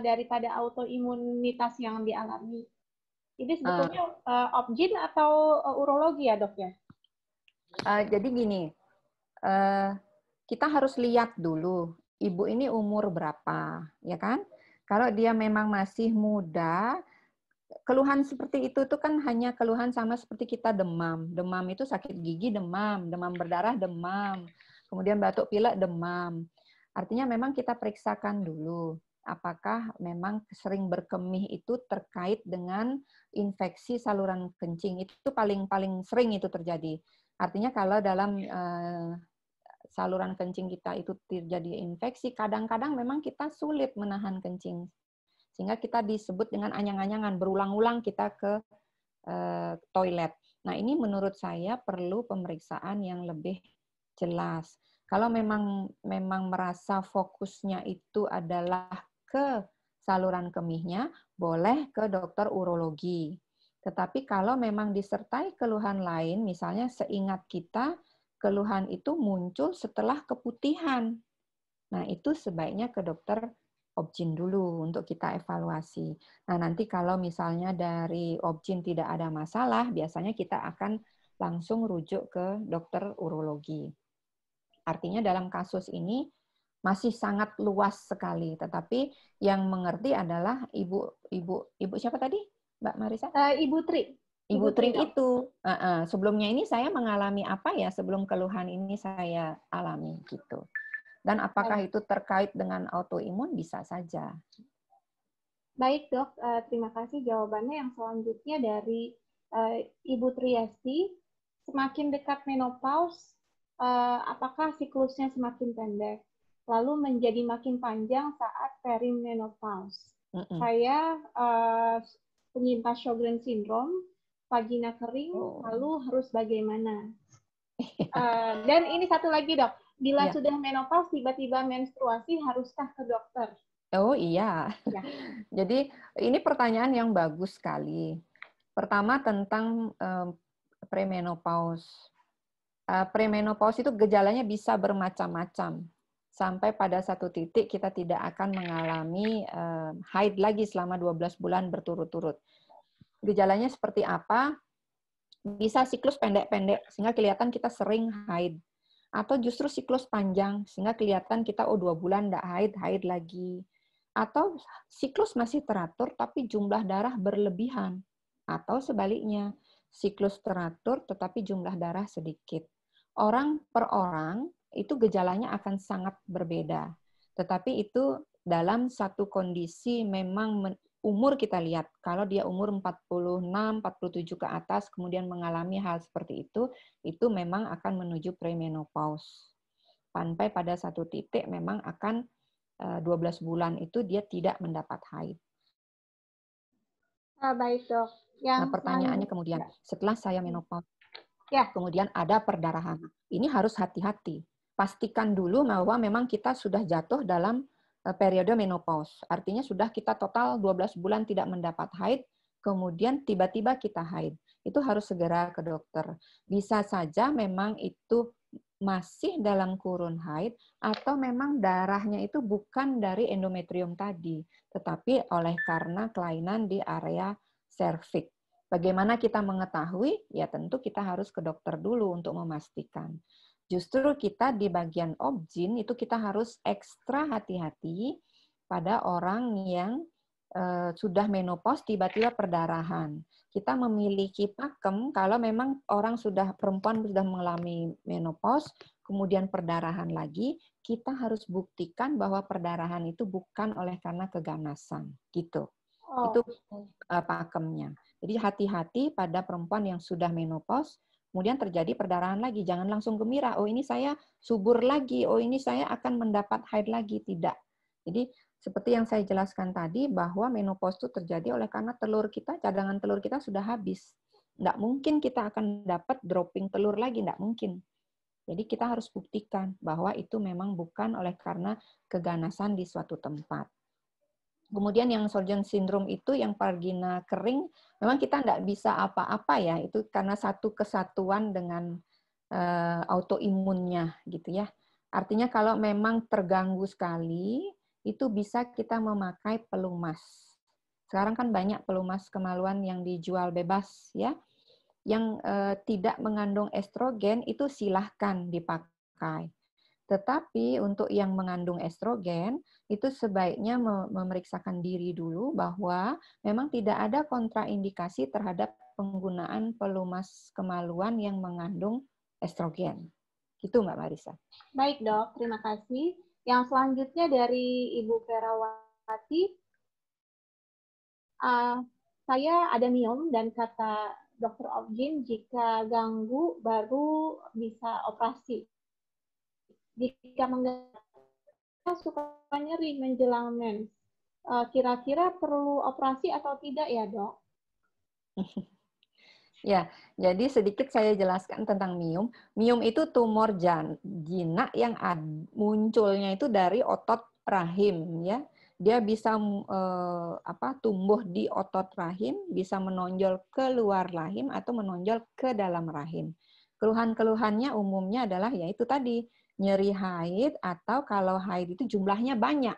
daripada autoimunitas yang dialami? Ini sebetulnya obgyn atau urologi ya, dok ya? Jadi gini, kita harus lihat dulu, ibu ini umur berapa, ya kan? Kalau dia memang masih muda, keluhan seperti itu tuh kan hanya keluhan sama seperti kita demam. Demam itu sakit gigi demam, demam berdarah demam, kemudian batuk pilek demam. Artinya memang kita periksakan dulu apakah memang sering berkemih itu terkait dengan infeksi saluran kencing. Itu paling sering itu terjadi. Artinya kalau dalam saluran kencing kita itu terjadi infeksi, kadang-kadang memang kita sulit menahan kencing. Sehingga kita disebut dengan anyang-anyangan, berulang-ulang kita ke toilet. Nah, ini menurut saya perlu pemeriksaan yang lebih jelas. Kalau memang merasa fokusnya itu adalah ke saluran kemihnya, boleh ke dokter urologi. Tetapi kalau memang disertai keluhan lain, misalnya seingat kita, keluhan itu muncul setelah keputihan. Nah, itu sebaiknya ke dokter objin dulu untuk kita evaluasi. Nah, nanti kalau misalnya dari objin tidak ada masalah, biasanya kita akan langsung rujuk ke dokter urologi. Artinya dalam kasus ini masih sangat luas sekali, tetapi yang mengerti adalah ibu siapa tadi, Mbak Marisa? Ibu Tri. Ibu Tri itu. Sebelumnya ini saya mengalami apa ya sebelum keluhan ini saya alami gitu. Dan apakah itu terkait dengan autoimun? Bisa saja. Baik dok, terima kasih jawabannya. Yang selanjutnya dari Ibu Triasti, semakin dekat menopause, apakah siklusnya semakin pendek? Lalu menjadi makin panjang saat perimenopause. Saya penyintas Sjogren syndrome, vagina kering, lalu harus bagaimana? Dan ini satu lagi dok, bila sudah menopause tiba-tiba menstruasi, haruskah ke dokter? Oh iya. Ya. Jadi ini pertanyaan yang bagus sekali. Pertama tentang premenopause. Premenopause itu gejalanya bisa bermacam-macam. Sampai pada satu titik kita tidak akan mengalami haid lagi selama 12 bulan berturut-turut. Gejalanya seperti apa? Bisa siklus pendek-pendek sehingga kelihatan kita sering haid. Atau justru siklus panjang sehingga kelihatan kita 2 bulan enggak haid lagi. Atau siklus masih teratur tapi jumlah darah berlebihan. Atau sebaliknya, siklus teratur tetapi jumlah darah sedikit. Orang per orang itu gejalanya akan sangat berbeda. Tetapi itu dalam satu kondisi memang umur kita lihat. Kalau dia umur 46, 47 ke atas kemudian mengalami hal seperti itu memang akan menuju premenopause. Sampai pada satu titik memang akan 12 bulan itu dia tidak mendapat haid. Baik dok. Nah, pertanyaannya kemudian, setelah saya menopause, kemudian ada perdarahan. Ini harus hati-hati. Pastikan dulu bahwa memang kita sudah jatuh dalam periode menopause. Artinya sudah kita total 12 bulan tidak mendapat haid, kemudian tiba-tiba kita haid. Itu harus segera ke dokter. Bisa saja memang itu masih dalam kurun haid atau memang darahnya itu bukan dari endometrium tadi, tetapi oleh karena kelainan di area serviks. Bagaimana kita mengetahui? Ya tentu kita harus ke dokter dulu untuk memastikan. Justru kita di bagian objin itu kita harus ekstra hati-hati pada orang yang sudah menopause tiba-tiba perdarahan. Kita memiliki pakem kalau memang orang perempuan sudah mengalami menopause, kemudian perdarahan lagi, kita harus buktikan bahwa perdarahan itu bukan oleh karena keganasan, gitu. Itu pakemnya. Jadi hati-hati pada perempuan yang sudah menopause, kemudian terjadi perdarahan lagi. Jangan langsung gembira, oh ini saya subur lagi, oh ini saya akan mendapat haid lagi. Tidak. Jadi seperti yang saya jelaskan tadi, bahwa menopause itu terjadi oleh karena cadangan telur kita sudah habis. Tidak mungkin kita akan dapat dropping telur lagi, tidak mungkin. Jadi kita harus buktikan bahwa itu memang bukan oleh karena keganasan di suatu tempat. Kemudian yang Sjogren syndrome itu, yang vagina kering, memang kita tidak bisa apa-apa ya, itu karena satu kesatuan dengan autoimunnya gitu ya. Artinya kalau memang terganggu sekali, itu bisa kita memakai pelumas. Sekarang kan banyak pelumas kemaluan yang dijual bebas ya, yang tidak mengandung estrogen itu silahkan dipakai. Tetapi untuk yang mengandung estrogen, itu sebaiknya memeriksakan diri dulu bahwa memang tidak ada kontraindikasi terhadap penggunaan pelumas kemaluan yang mengandung estrogen. Gitu Mbak Marisa. Baik dok, terima kasih. Yang selanjutnya dari Ibu Ferawati, saya ada miom dan kata dokter objin jika ganggu baru bisa operasi. Jika mengganggu suka nyeri menjelang mens, kira-kira perlu operasi atau tidak ya dok? Ya, jadi sedikit saya jelaskan tentang miom. Miom itu tumor jinak yang munculnya itu dari otot rahim, ya. Dia bisa tumbuh di otot rahim, bisa menonjol ke luar rahim atau menonjol ke dalam rahim. Keluhan-keluhannya umumnya adalah yaitu tadi, nyeri haid atau kalau haid itu jumlahnya banyak.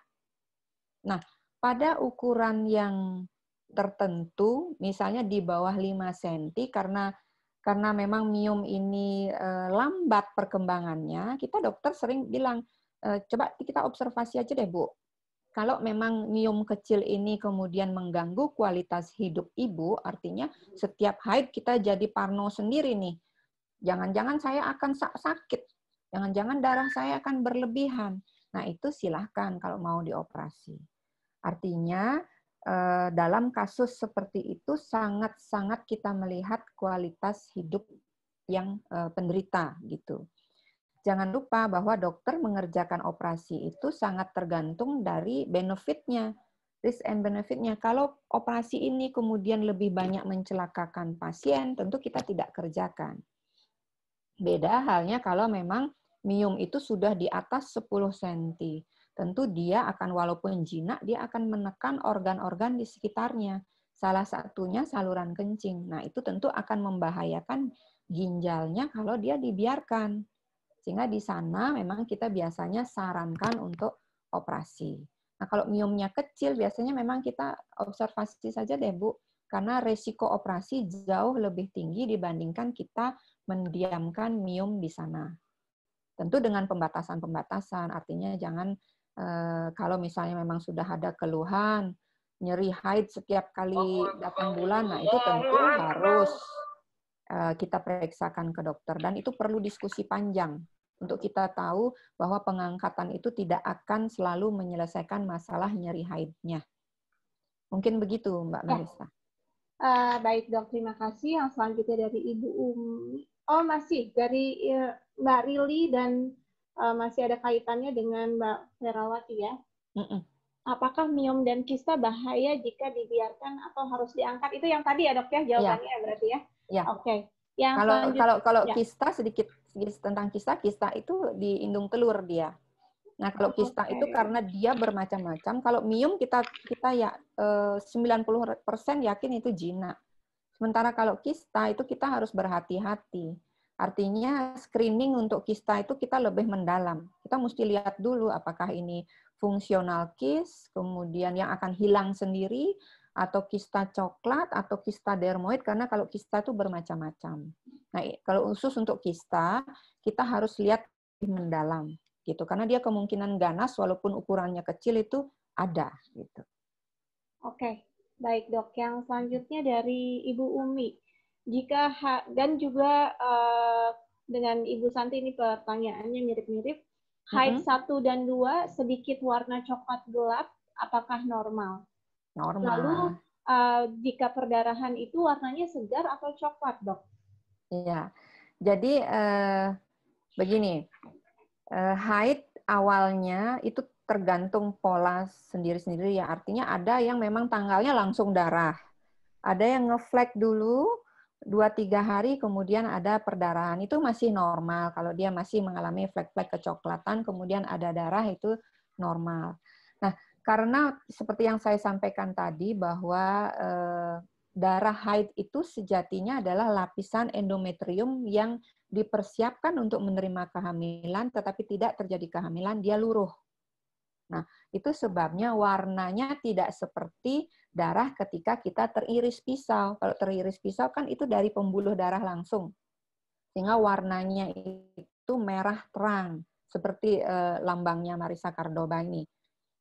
Nah, pada ukuran yang tertentu, misalnya di bawah 5 cm, karena memang miom ini lambat perkembangannya, kita dokter sering bilang, coba kita observasi aja deh, Bu. Kalau memang miom kecil ini kemudian mengganggu kualitas hidup ibu, artinya setiap haid kita jadi parno sendiri nih. Jangan-jangan saya akan sakit, jangan-jangan darah saya akan berlebihan. Nah, itu silahkan kalau mau dioperasi. Artinya, dalam kasus seperti itu sangat-sangat kita melihat kualitas hidup yang penderita gitu. Jangan lupa bahwa dokter mengerjakan operasi itu sangat tergantung dari benefitnya, risk and benefitnya. Kalau operasi ini kemudian lebih banyak mencelakakan pasien, tentu kita tidak kerjakan. Beda halnya kalau memang miom itu sudah di atas 10 cm. Tentu dia akan, walaupun jinak, dia akan menekan organ-organ di sekitarnya. Salah satunya saluran kencing. Nah, itu tentu akan membahayakan ginjalnya kalau dia dibiarkan. Sehingga di sana memang kita biasanya sarankan untuk operasi. Nah, kalau miomnya kecil, biasanya memang kita observasi saja deh, Bu. Karena resiko operasi jauh lebih tinggi dibandingkan kita mendiamkan miom di sana. Tentu dengan pembatasan-pembatasan, artinya jangan kalau misalnya memang sudah ada keluhan, nyeri haid setiap kali datang bulan, nah itu tentu harus kita periksakan ke dokter. Dan itu perlu diskusi panjang untuk kita tahu bahwa pengangkatan itu tidak akan selalu menyelesaikan masalah nyeri haidnya. Mungkin begitu, Mbak Melissa. Baik dok, terima kasih. Yang selanjutnya dari Ibu Umi. Oh masih dari Mbak Rili dan masih ada kaitannya dengan Mbak Ferawati ya. Apakah miom dan kista bahaya jika dibiarkan atau harus diangkat? Itu yang tadi ya dok ya jawabannya ya. Berarti ya. Ya. Oke. Kalau kista sedikit tentang kista itu di indung telur dia. Nah, kalau kista itu karena dia bermacam-macam. Kalau miom kita ya 90% yakin itu jinak. Sementara kalau kista itu kita harus berhati-hati. Artinya screening untuk kista itu kita lebih mendalam. Kita mesti lihat dulu apakah ini fungsional kist, kemudian yang akan hilang sendiri, atau kista coklat, atau kista dermoid, karena kalau kista itu bermacam-macam. Nah, kalau khusus untuk kista, kita harus lihat lebih mendalam, gitu. Karena dia kemungkinan ganas, walaupun ukurannya kecil itu ada, gitu. Oke. Baik dok, yang selanjutnya dari Ibu Umi. Jika dan juga dengan Ibu Santi ini pertanyaannya mirip-mirip. Haid 1 dan 2 sedikit warna coklat gelap, apakah normal? Normal. Lalu jika perdarahan itu warnanya segar atau coklat dok? Iya. Jadi begini, haid awalnya itu tergantung pola sendiri-sendiri ya. Artinya ada yang memang tanggalnya langsung darah. Ada yang ngeflag dulu 2-3 hari kemudian ada perdarahan. Itu masih normal. Kalau dia masih mengalami flek-flek kecoklatan kemudian ada darah itu normal. Nah, karena seperti yang saya sampaikan tadi bahwa darah haid itu sejatinya adalah lapisan endometrium yang dipersiapkan untuk menerima kehamilan, tetapi tidak terjadi kehamilan, dia luruh. Nah, itu sebabnya warnanya tidak seperti darah ketika kita teriris pisau. Kalau teriris pisau kan itu dari pembuluh darah langsung. Sehingga warnanya itu merah terang, seperti lambangnya Marisa Cardova ini.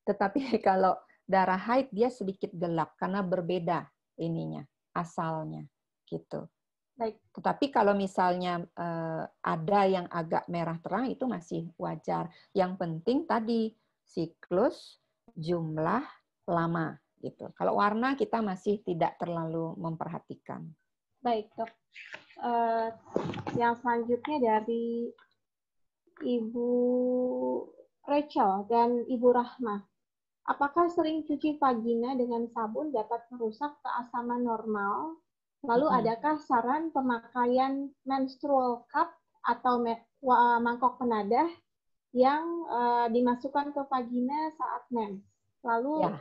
Tetapi kalau darah haid dia sedikit gelap karena berbeda ininya, asalnya. Gitu. Baik. Tetapi kalau misalnya ada yang agak merah terang itu masih wajar. Yang penting tadi siklus, jumlah, lama gitu. Kalau warna kita masih tidak terlalu memperhatikan. Baik dok. Yang selanjutnya dari Ibu Rachel dan Ibu Rahma. Apakah sering cuci vagina dengan sabun dapat merusak keasaman normal? Lalu adakah saran pemakaian menstrual cup atau mangkok penadah yang dimasukkan ke vagina saat mens? Lalu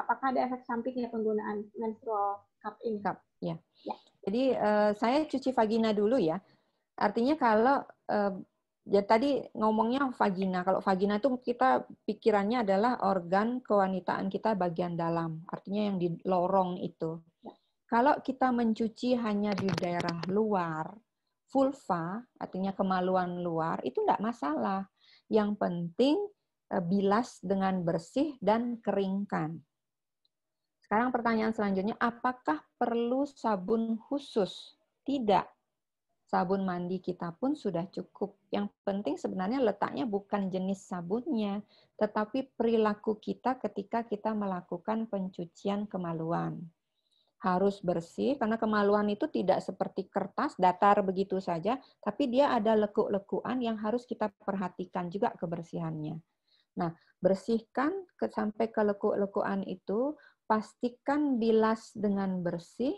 apakah ada efek sampingnya penggunaan menstrual cup ini? Ya. Jadi saya cuci vagina dulu ya. Artinya kalau ya tadi ngomongnya vagina. Kalau vagina itu kita pikirannya adalah organ kewanitaan kita bagian dalam. Artinya yang di lorong itu. Kalau kita mencuci hanya di daerah luar, vulva, artinya kemaluan luar, itu enggak masalah. Yang penting bilas dengan bersih dan keringkan. Sekarang pertanyaan selanjutnya, apakah perlu sabun khusus? Tidak. Sabun mandi kita pun sudah cukup. Yang penting sebenarnya letaknya bukan jenis sabunnya, tetapi perilaku kita ketika kita melakukan pencucian kemaluan. Harus bersih, karena kemaluan itu tidak seperti kertas, datar begitu saja, tapi dia ada lekuk-lekukan yang harus kita perhatikan juga kebersihannya. Nah, bersihkan sampai ke lekuk-lekukan itu, pastikan bilas dengan bersih,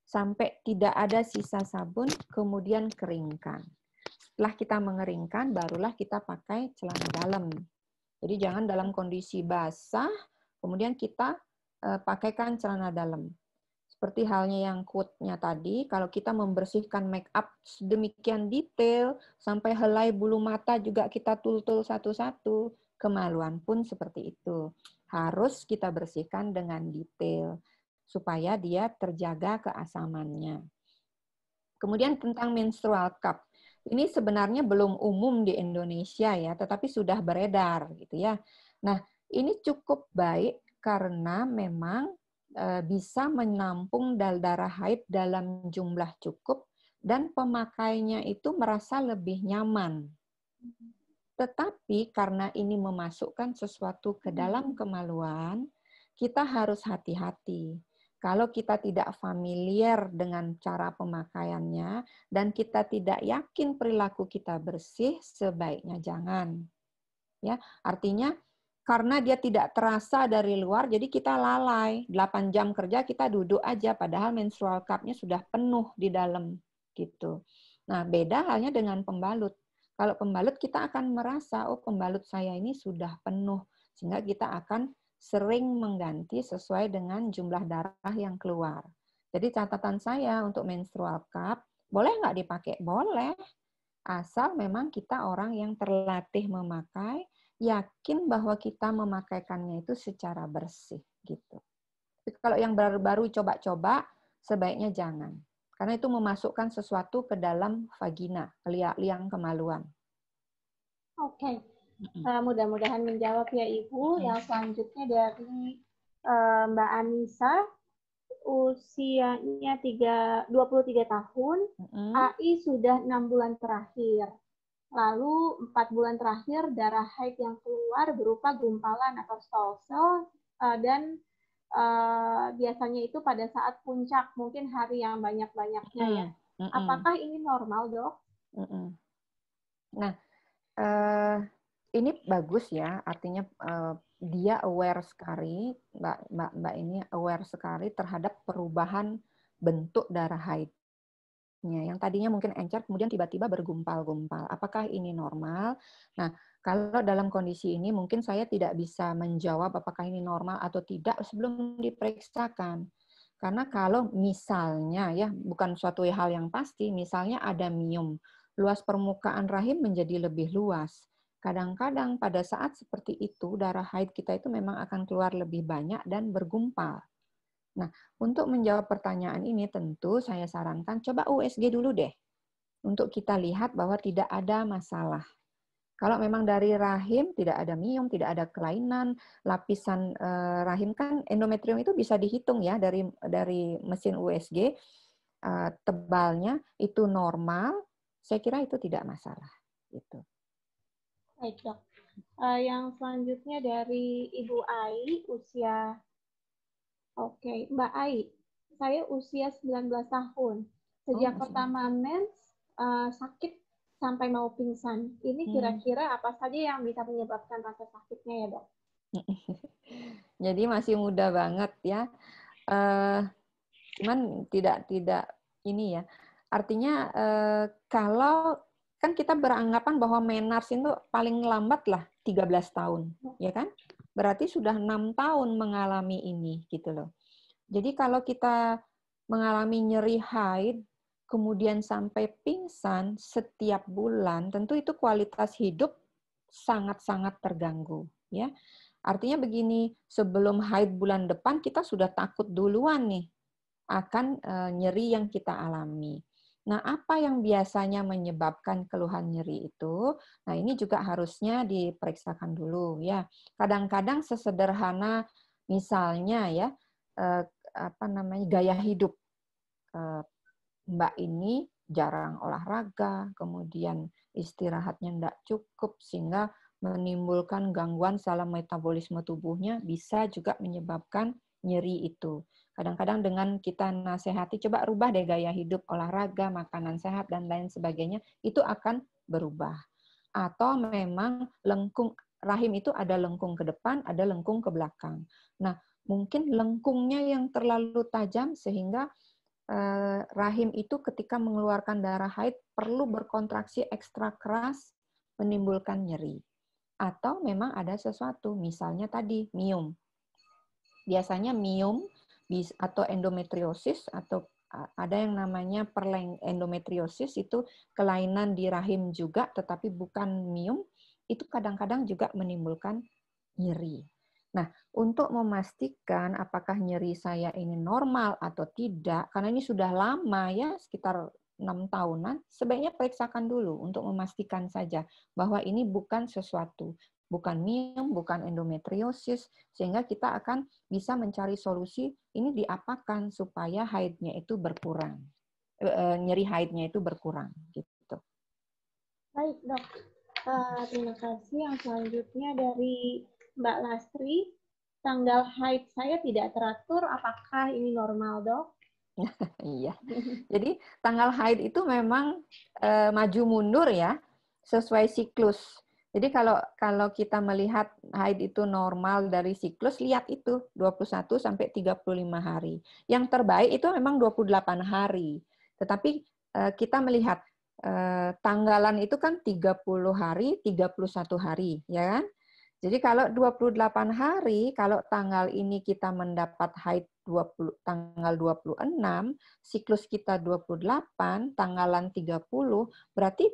sampai tidak ada sisa sabun, kemudian keringkan. Setelah kita mengeringkan, barulah kita pakai celana dalam. Jadi jangan dalam kondisi basah, kemudian kita pakaikan celana dalam. Seperti halnya yang quote-nya tadi, kalau kita membersihkan make up sedemikian detail, sampai helai bulu mata juga kita tul-tul satu-satu, kemaluan pun seperti itu. Harus kita bersihkan dengan detail, supaya dia terjaga keasamannya. Kemudian tentang menstrual cup. Ini sebenarnya belum umum di Indonesia ya, tetapi sudah beredar gitu ya. Nah, ini cukup baik karena memang bisa menampung darah haid dalam jumlah cukup dan pemakainya itu merasa lebih nyaman. Tetapi karena ini memasukkan sesuatu ke dalam kemaluan, kita harus hati-hati. Kalau kita tidak familiar dengan cara pemakaiannya dan kita tidak yakin perilaku kita bersih, sebaiknya jangan. Ya, artinya karena dia tidak terasa dari luar, jadi kita lalai. 8 jam kerja kita duduk aja, padahal menstrual cup-nya sudah penuh di dalam. Gitu. Nah, beda halnya dengan pembalut. Kalau pembalut kita akan merasa, oh pembalut saya ini sudah penuh. Sehingga kita akan sering mengganti sesuai dengan jumlah darah yang keluar. Jadi catatan saya untuk menstrual cup, boleh nggak dipakai? Boleh. Asal memang kita orang yang terlatih memakai, yakin bahwa kita memakaikannya itu secara bersih gitu. Tapi kalau yang baru-baru coba-coba, sebaiknya jangan. Karena itu memasukkan sesuatu ke dalam vagina, liang kemaluan. Oke. Mudah-mudahan menjawab ya Ibu. Yang selanjutnya dari Mbak Anissa, usianya 23 tahun, AI sudah 6 bulan terakhir. Lalu 4 bulan terakhir darah haid yang keluar berupa gumpalan atau stolsel dan biasanya itu pada saat puncak, mungkin hari yang banyak-banyaknya ya. Apakah ini normal, Dok? Nah, ini bagus ya, artinya dia aware sekali, Mbak ini aware sekali terhadap perubahan bentuk darah haid. Yang tadinya mungkin encer, kemudian tiba-tiba bergumpal-gumpal. Apakah ini normal? Nah, kalau dalam kondisi ini mungkin saya tidak bisa menjawab apakah ini normal atau tidak sebelum diperiksakan. Karena kalau misalnya, ya bukan suatu hal yang pasti, misalnya ada miom, luas permukaan rahim menjadi lebih luas. Kadang-kadang pada saat seperti itu, darah haid kita itu memang akan keluar lebih banyak dan bergumpal. Nah, untuk menjawab pertanyaan ini tentu saya sarankan coba USG dulu deh. Untuk kita lihat bahwa tidak ada masalah. Kalau memang dari rahim tidak ada miom, tidak ada kelainan, lapisan rahim kan endometrium itu bisa dihitung ya dari mesin USG, tebalnya itu normal, saya kira itu tidak masalah. Gitu. Baik, Dok. Yang selanjutnya dari Ibu Ai, usia Oke, Mbak Ai, saya usia 19 tahun. Sejak pertama mens, sakit sampai mau pingsan. Ini kira-kira apa saja yang bisa menyebabkan rasa sakitnya ya, Dok? Jadi masih muda banget ya. Cuman tidak ini ya. Artinya kalau kan kita beranggapan bahwa menars itu paling lambat lah 13 tahun, ya kan? Berarti sudah 6 tahun mengalami ini gitu loh. Jadi kalau kita mengalami nyeri haid, kemudian sampai pingsan setiap bulan, tentu itu kualitas hidup sangat-sangat terganggu, ya. Artinya begini, sebelum haid bulan depan kita sudah takut duluan nih akan nyeri yang kita alami. Nah, apa yang biasanya menyebabkan keluhan nyeri itu? Nah, ini juga harusnya diperiksakan dulu ya. Kadang-kadang sesederhana misalnya ya gaya hidup. Mbak ini jarang olahraga, kemudian istirahatnya tidak cukup sehingga menimbulkan gangguan saluran metabolisme tubuhnya, bisa juga menyebabkan nyeri itu. Kadang-kadang dengan kita nasihati, coba rubah deh gaya hidup, olahraga, makanan sehat, dan lain sebagainya, itu akan berubah. Atau memang lengkung rahim itu ada lengkung ke depan, ada lengkung ke belakang. Nah, mungkin lengkungnya yang terlalu tajam sehingga rahim itu ketika mengeluarkan darah haid perlu berkontraksi ekstra keras, menimbulkan nyeri. Atau memang ada sesuatu, misalnya tadi miom. Biasanya miom atau endometriosis atau ada yang namanya endometriosis, itu kelainan di rahim juga tetapi bukan miom, itu kadang-kadang juga menimbulkan nyeri. Nah, untuk memastikan apakah nyeri saya ini normal atau tidak, karena ini sudah lama ya, sekitar 6 tahunan, sebaiknya periksakan dulu untuk memastikan saja bahwa ini bukan sesuatu, bukan miom, bukan endometriosis, sehingga kita akan bisa mencari solusi ini diapakan supaya haidnya itu berkurang, nyeri haidnya itu berkurang, gitu. Baik dok, terima kasih. Yang selanjutnya dari Mbak Lastri, tanggal haid saya tidak teratur, apakah ini normal, Dok? Iya. Jadi tanggal haid itu memang maju mundur ya, sesuai siklus. Jadi kalau kita melihat haid itu normal dari siklus, lihat itu 21 sampai 35 hari. Yang terbaik itu memang 28 hari. Tetapi kita melihat tanggalan itu kan 30 hari, 31 hari, ya kan? Jadi kalau 28 hari, kalau tanggal ini kita mendapat haid tanggal 26, siklus kita 28, tanggalan 30, berarti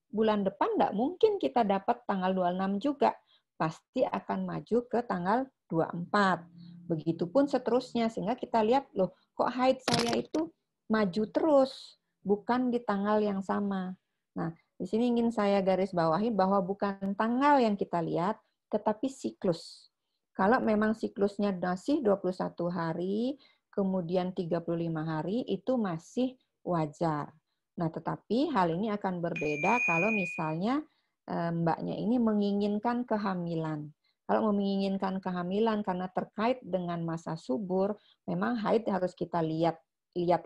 bulan depan enggak mungkin kita dapat tanggal 26 juga. Pasti akan maju ke tanggal 24. Begitupun seterusnya, sehingga kita lihat, loh kok haid saya itu maju terus, bukan di tanggal yang sama. Nah, di sini ingin saya garis bawahi bahwa bukan tanggal yang kita lihat, tetapi siklus. Kalau memang siklusnya masih 21 hari, kemudian 35 hari, itu masih wajar. Nah, tetapi hal ini akan berbeda kalau misalnya mbaknya ini menginginkan kehamilan. Kalau menginginkan kehamilan karena terkait dengan masa subur, memang haid harus kita lihat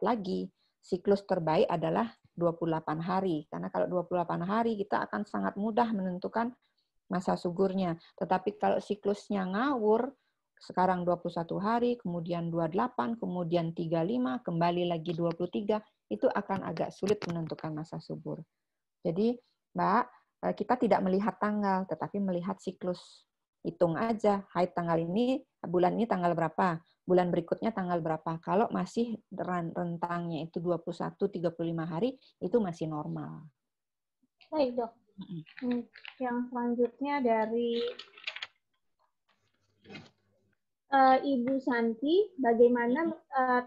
lagi. Siklus terbaik adalah 28 hari. Karena kalau 28 hari kita akan sangat mudah menentukan masa suburnya. Tetapi kalau siklusnya ngawur, sekarang 21 hari, kemudian 28, kemudian 35, kembali lagi 23, itu akan agak sulit menentukan masa subur. Jadi, Mbak, kita tidak melihat tanggal, tetapi melihat siklus. Hitung aja, haid tanggal ini, bulan ini tanggal berapa, bulan berikutnya tanggal berapa. Kalau masih rentangnya itu 21-35 hari, itu masih normal. Baik, Dok. Yang selanjutnya dari Ibu Santi, bagaimana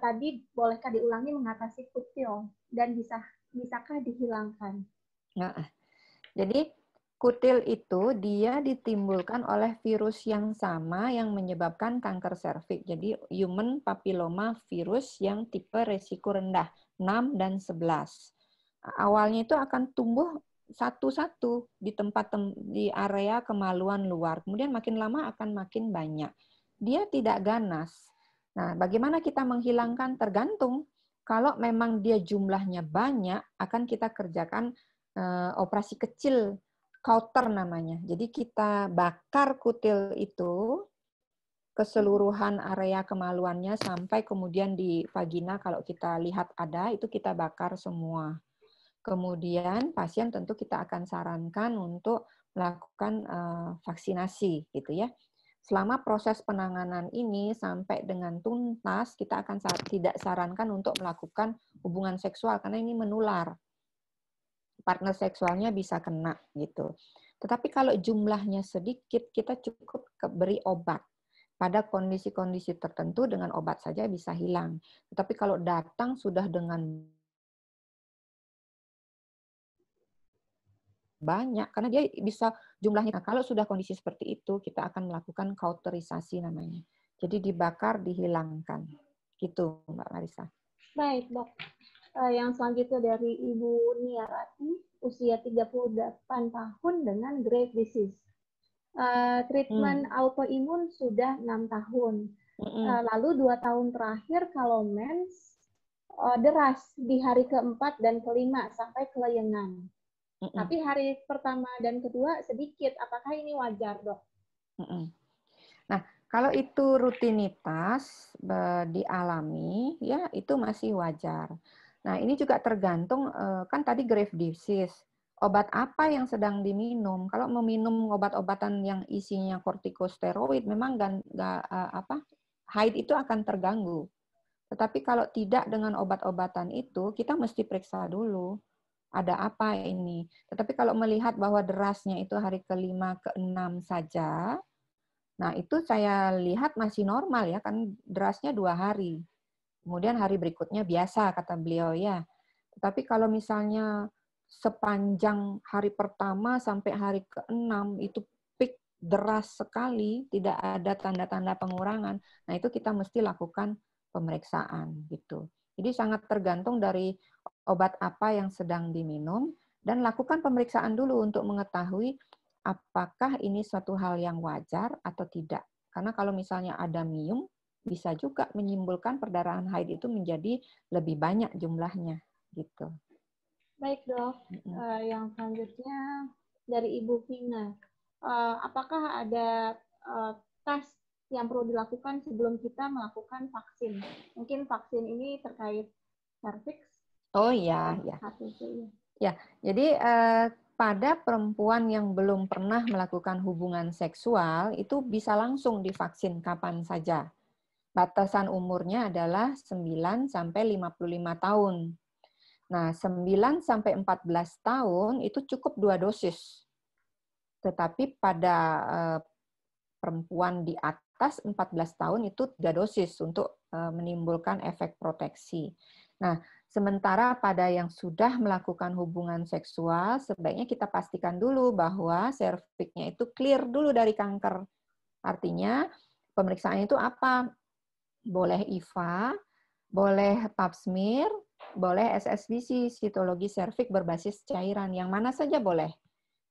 tadi bolehkah diulangi mengatasi kutil dan bisakah dihilangkan? Nah, jadi kutil itu dia ditimbulkan oleh virus yang sama yang menyebabkan kanker serviks. Jadi human papilloma virus yang tipe resiko rendah 6 dan 11. Awalnya itu akan tumbuh satu-satu di area kemaluan luar. Kemudian makin lama akan makin banyak. Dia tidak ganas. Nah, bagaimana kita menghilangkan? Tergantung. Kalau memang dia jumlahnya banyak, akan kita kerjakan operasi kecil, kauter namanya. Jadi kita bakar kutil itu keseluruhan area kemaluannya sampai kemudian di vagina kalau kita lihat ada, itu kita bakar semua. Kemudian pasien tentu kita akan sarankan untuk melakukan vaksinasi gitu ya. selama proses penanganan ini sampai dengan tuntas, kita akan tidak sarankan untuk melakukan hubungan seksual karena ini menular. Partner seksualnya bisa kena gitu. Tetapi kalau jumlahnya sedikit, kita cukup beri obat. Pada kondisi-kondisi tertentu dengan obat saja bisa hilang. Tetapi kalau datang sudah dengan banyak, karena dia bisa jumlahnya. Nah, kalau sudah kondisi seperti itu, kita akan melakukan kauterisasi namanya. Jadi dibakar, dihilangkan. Gitu, Mbak Marisa. Baik, Dok. Yang selanjutnya dari Ibu Niarati, usia 38 tahun dengan grave disease. Treatment autoimun sudah 6 tahun. Lalu 2 tahun terakhir kalau mens deras di hari keempat dan kelima sampai kelayangan. Tapi hari pertama dan kedua sedikit. Apakah ini wajar, Dok? Nah, kalau itu rutinitas dialami, ya itu masih wajar. Nah, ini juga tergantung, kan tadi grave disease. Obat apa yang sedang diminum? Kalau meminum obat-obatan yang isinya kortikosteroid, memang haid itu akan terganggu. Tetapi kalau tidak dengan obat-obatan itu, kita mesti periksa dulu. Ada apa ini? Tetapi kalau melihat bahwa derasnya itu hari ke-5, ke-6 saja, nah itu saya lihat masih normal ya, kan derasnya 2 hari. Kemudian hari berikutnya biasa, kata beliau ya. Tetapi kalau misalnya sepanjang hari pertama sampai hari ke-6 itu peak deras sekali, tidak ada tanda-tanda pengurangan, nah itu kita mesti lakukan pemeriksaan gitu. Jadi sangat tergantung dari obat apa yang sedang diminum dan lakukan pemeriksaan dulu untuk mengetahui apakah ini suatu hal yang wajar atau tidak. Karena kalau misalnya ada mium, bisa juga menimbulkan perdarahan haid itu menjadi lebih banyak jumlahnya gitu. Baik, Dok. Yang selanjutnya dari Ibu Vina. Apakah ada tes yang perlu dilakukan sebelum kita melakukan vaksin? Mungkin vaksin ini terkait cervix. Oh iya, ya. Ya, jadi pada perempuan yang belum pernah melakukan hubungan seksual itu bisa langsung divaksin kapan saja. Batasan umurnya adalah 9 sampai 55 tahun. Nah, 9 sampai 14 tahun itu cukup 2 dosis. Tetapi pada perempuan di atas 14 tahun itu 3 dosis untuk menimbulkan efek proteksi. Nah, sementara pada yang sudah melakukan hubungan seksual, sebaiknya kita pastikan dulu bahwa serviknya itu clear dulu dari kanker. Artinya, pemeriksaannya itu apa? Boleh IVA, boleh pap smear, boleh SSBC, sitologi serviks berbasis cairan. Yang mana saja boleh.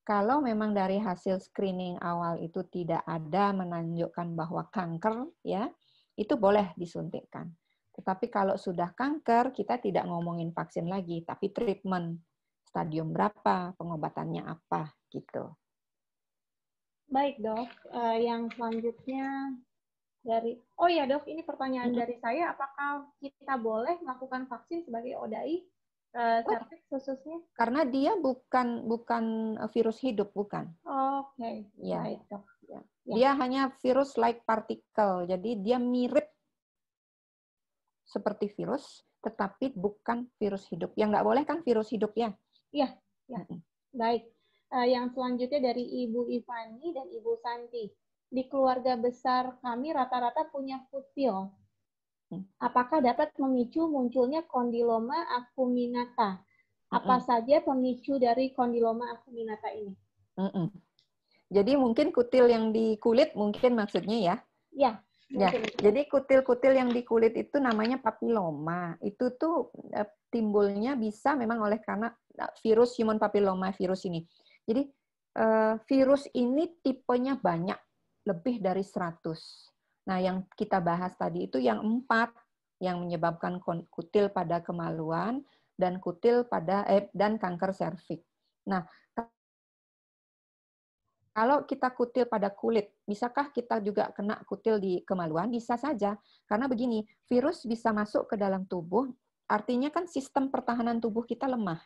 Kalau memang dari hasil screening awal itu tidak ada menunjukkan bahwa kanker, ya, itu boleh disuntikkan. Tetapi kalau sudah kanker, kita tidak ngomongin vaksin lagi, tapi treatment. Stadium berapa, pengobatannya apa, gitu. Baik, Dok. Yang selanjutnya dari, oh ya Dok, ini pertanyaan dari saya, apakah kita boleh melakukan vaksin sebagai ODAI? Cervix khususnya? Karena dia bukan virus hidup, bukan. Oke, ya. Baik, Dok. Ya. Dia hanya virus like particle, jadi dia mirip seperti virus, tetapi bukan virus hidup. Yang nggak boleh kan virus hidup ya? Iya, ya. Baik. Yang selanjutnya dari Ibu Ivani dan Ibu Santi. Di keluarga besar kami rata-rata punya kutil. Apakah dapat memicu munculnya kondiloma acuminata? Apa saja pemicu dari kondiloma acuminata ini? Jadi mungkin kutil yang di kulit mungkin maksudnya ya? Ya. Ya, jadi kutil-kutil yang di kulit itu namanya papiloma. Itu tuh timbulnya bisa memang oleh karena virus human papilloma virus ini. Jadi virus ini tipenya banyak, lebih dari 100. Nah, yang kita bahas tadi itu yang 4 yang menyebabkan kutil pada kemaluan dan kutil pada dan kanker serviks. Nah, kalau kita kutil pada kulit, bisakah kita juga kena kutil di kemaluan? Bisa saja. Karena begini, virus bisa masuk ke dalam tubuh, artinya kan sistem pertahanan tubuh kita lemah.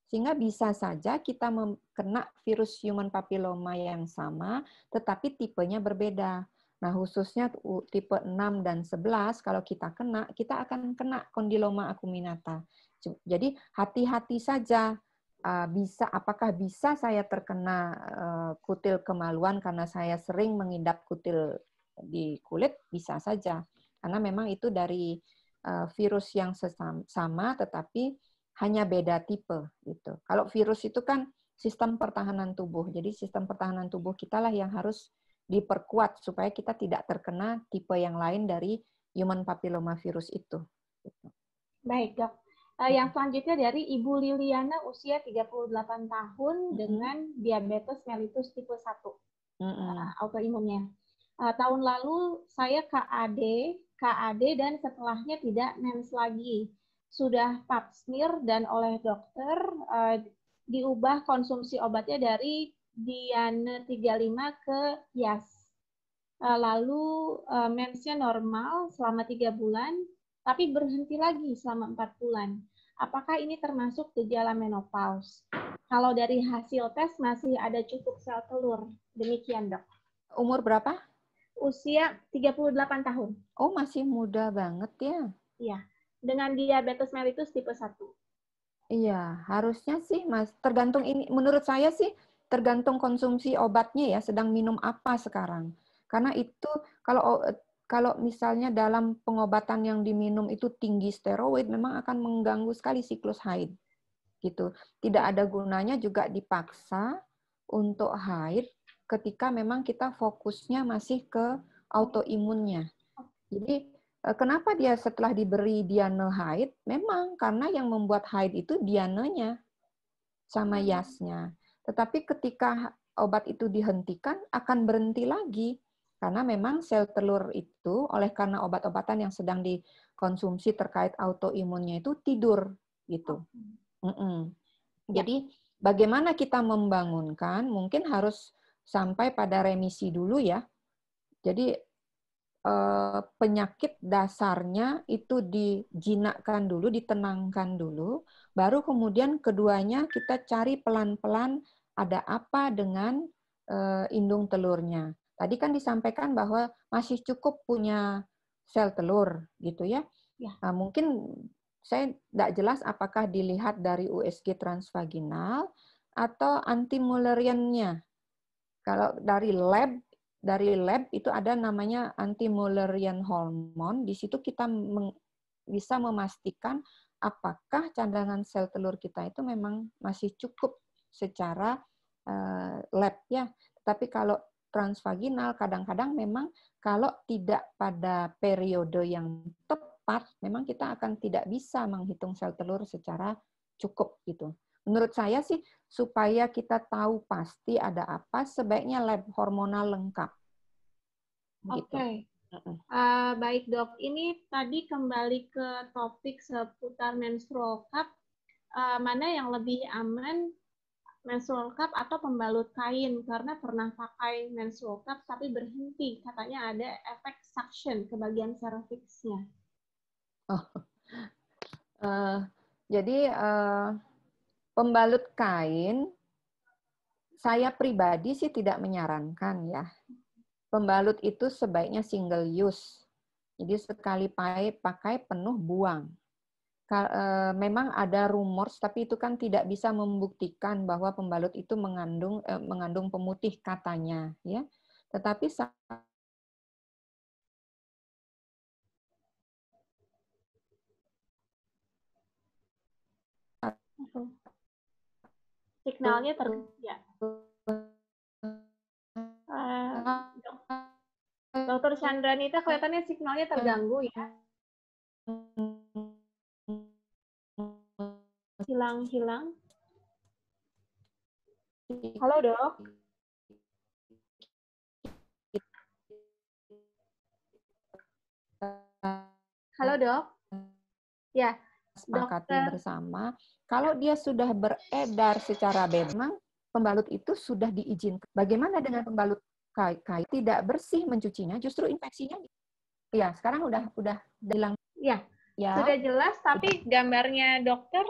Sehingga bisa saja kita kena virus human papilloma yang sama, tetapi tipenya berbeda. Nah, khususnya tipe 6 dan 11, kalau kita kena, kita akan kena kondiloma acuminata. Jadi, hati-hati saja. Apakah bisa saya terkena kutil kemaluan karena saya sering mengidap kutil di kulit? Bisa saja. Karena memang itu dari virus yang sama, tetapi hanya beda tipe. Gitu. Kalau virus itu kan sistem pertahanan tubuh. Jadi, sistem pertahanan tubuh kita lah yang harus diperkuat supaya kita tidak terkena tipe yang lain dari human papillomavirus itu. Baik, Dok. Yang selanjutnya dari Ibu Liliana usia 38 tahun dengan diabetes mellitus tipe 1 autoimunnya. Tahun lalu saya KAD dan setelahnya tidak mens lagi. Sudah pap smear dan oleh dokter diubah konsumsi obatnya dari Diane 35 ke Yas. Lalu mensnya normal selama 3 bulan, tapi berhenti lagi selama 4 bulan. Apakah ini termasuk gejala menopause? Kalau dari hasil tes masih ada cukup sel telur. Demikian, Dok. Umur berapa? Usia 38 tahun. Oh, masih muda banget ya. Iya. Dengan diabetes mellitus tipe 1. Iya, harusnya sih, Mas. Tergantung ini, menurut saya sih, tergantung konsumsi obatnya ya, sedang minum apa sekarang. Karena itu, kalau misalnya dalam pengobatan yang diminum itu tinggi steroid, memang akan mengganggu sekali siklus haid. Gitu. Tidak ada gunanya juga dipaksa untuk haid ketika memang kita fokusnya masih ke autoimunnya. Jadi, kenapa dia setelah diberi diane haid? Memang karena yang membuat haid itu dianenya sama yasnya. Tetapi ketika obat itu dihentikan, akan berhenti lagi. Karena memang sel telur itu, oleh karena obat-obatan yang sedang dikonsumsi terkait autoimunnya itu tidur. Gitu. Jadi, bagaimana kita membangunkan? Mungkin harus sampai pada remisi dulu ya. Jadi, penyakit dasarnya itu dijinakkan dulu, ditenangkan dulu, baru kemudian keduanya kita cari pelan-pelan ada apa dengan indung telurnya. Tadi kan disampaikan bahwa masih cukup punya sel telur, gitu ya. Nah, mungkin saya tidak jelas apakah dilihat dari USG transvaginal atau anti-Mullerian-nya. Kalau dari lab itu ada namanya anti-Mullerian hormone. Di situ kita bisa memastikan apakah cadangan sel telur kita itu memang masih cukup secara lab ya. Tapi kalau transvaginal kadang-kadang memang kalau tidak pada periode yang tepat, memang kita akan tidak bisa menghitung sel telur secara cukup gitu. Menurut saya sih, supaya kita tahu pasti ada apa, sebaiknya lab hormonal lengkap. Oke. Baik, Dok. Ini tadi kembali ke topik seputar menstrual cup. Mana yang lebih aman, menstrual cup atau pembalut kain? Karena pernah pakai menstrual cup tapi berhenti. Katanya ada efek suction ke bagian cervixnya. Jadi, pembalut kain, saya pribadi sih tidak menyarankan ya. Pembalut itu sebaiknya single use. Jadi sekali pakai penuh buang. Memang ada rumors, tapi itu kan tidak bisa membuktikan bahwa pembalut itu mengandung pemutih katanya, ya. Tetapi signalnya ya. Dokter Chandranita kelihatannya signalnya terganggu ya. Hilang. Halo, Dok. Halo, Dok. Ya, sepakati bersama. Kalau dia sudah beredar secara bebas, pembalut itu sudah diizinkan. Bagaimana dengan pembalut kain tidak bersih mencucinya, justru infeksinya? Ya, sekarang udah hilang. Ya, sudah jelas. Tapi gambarnya dokter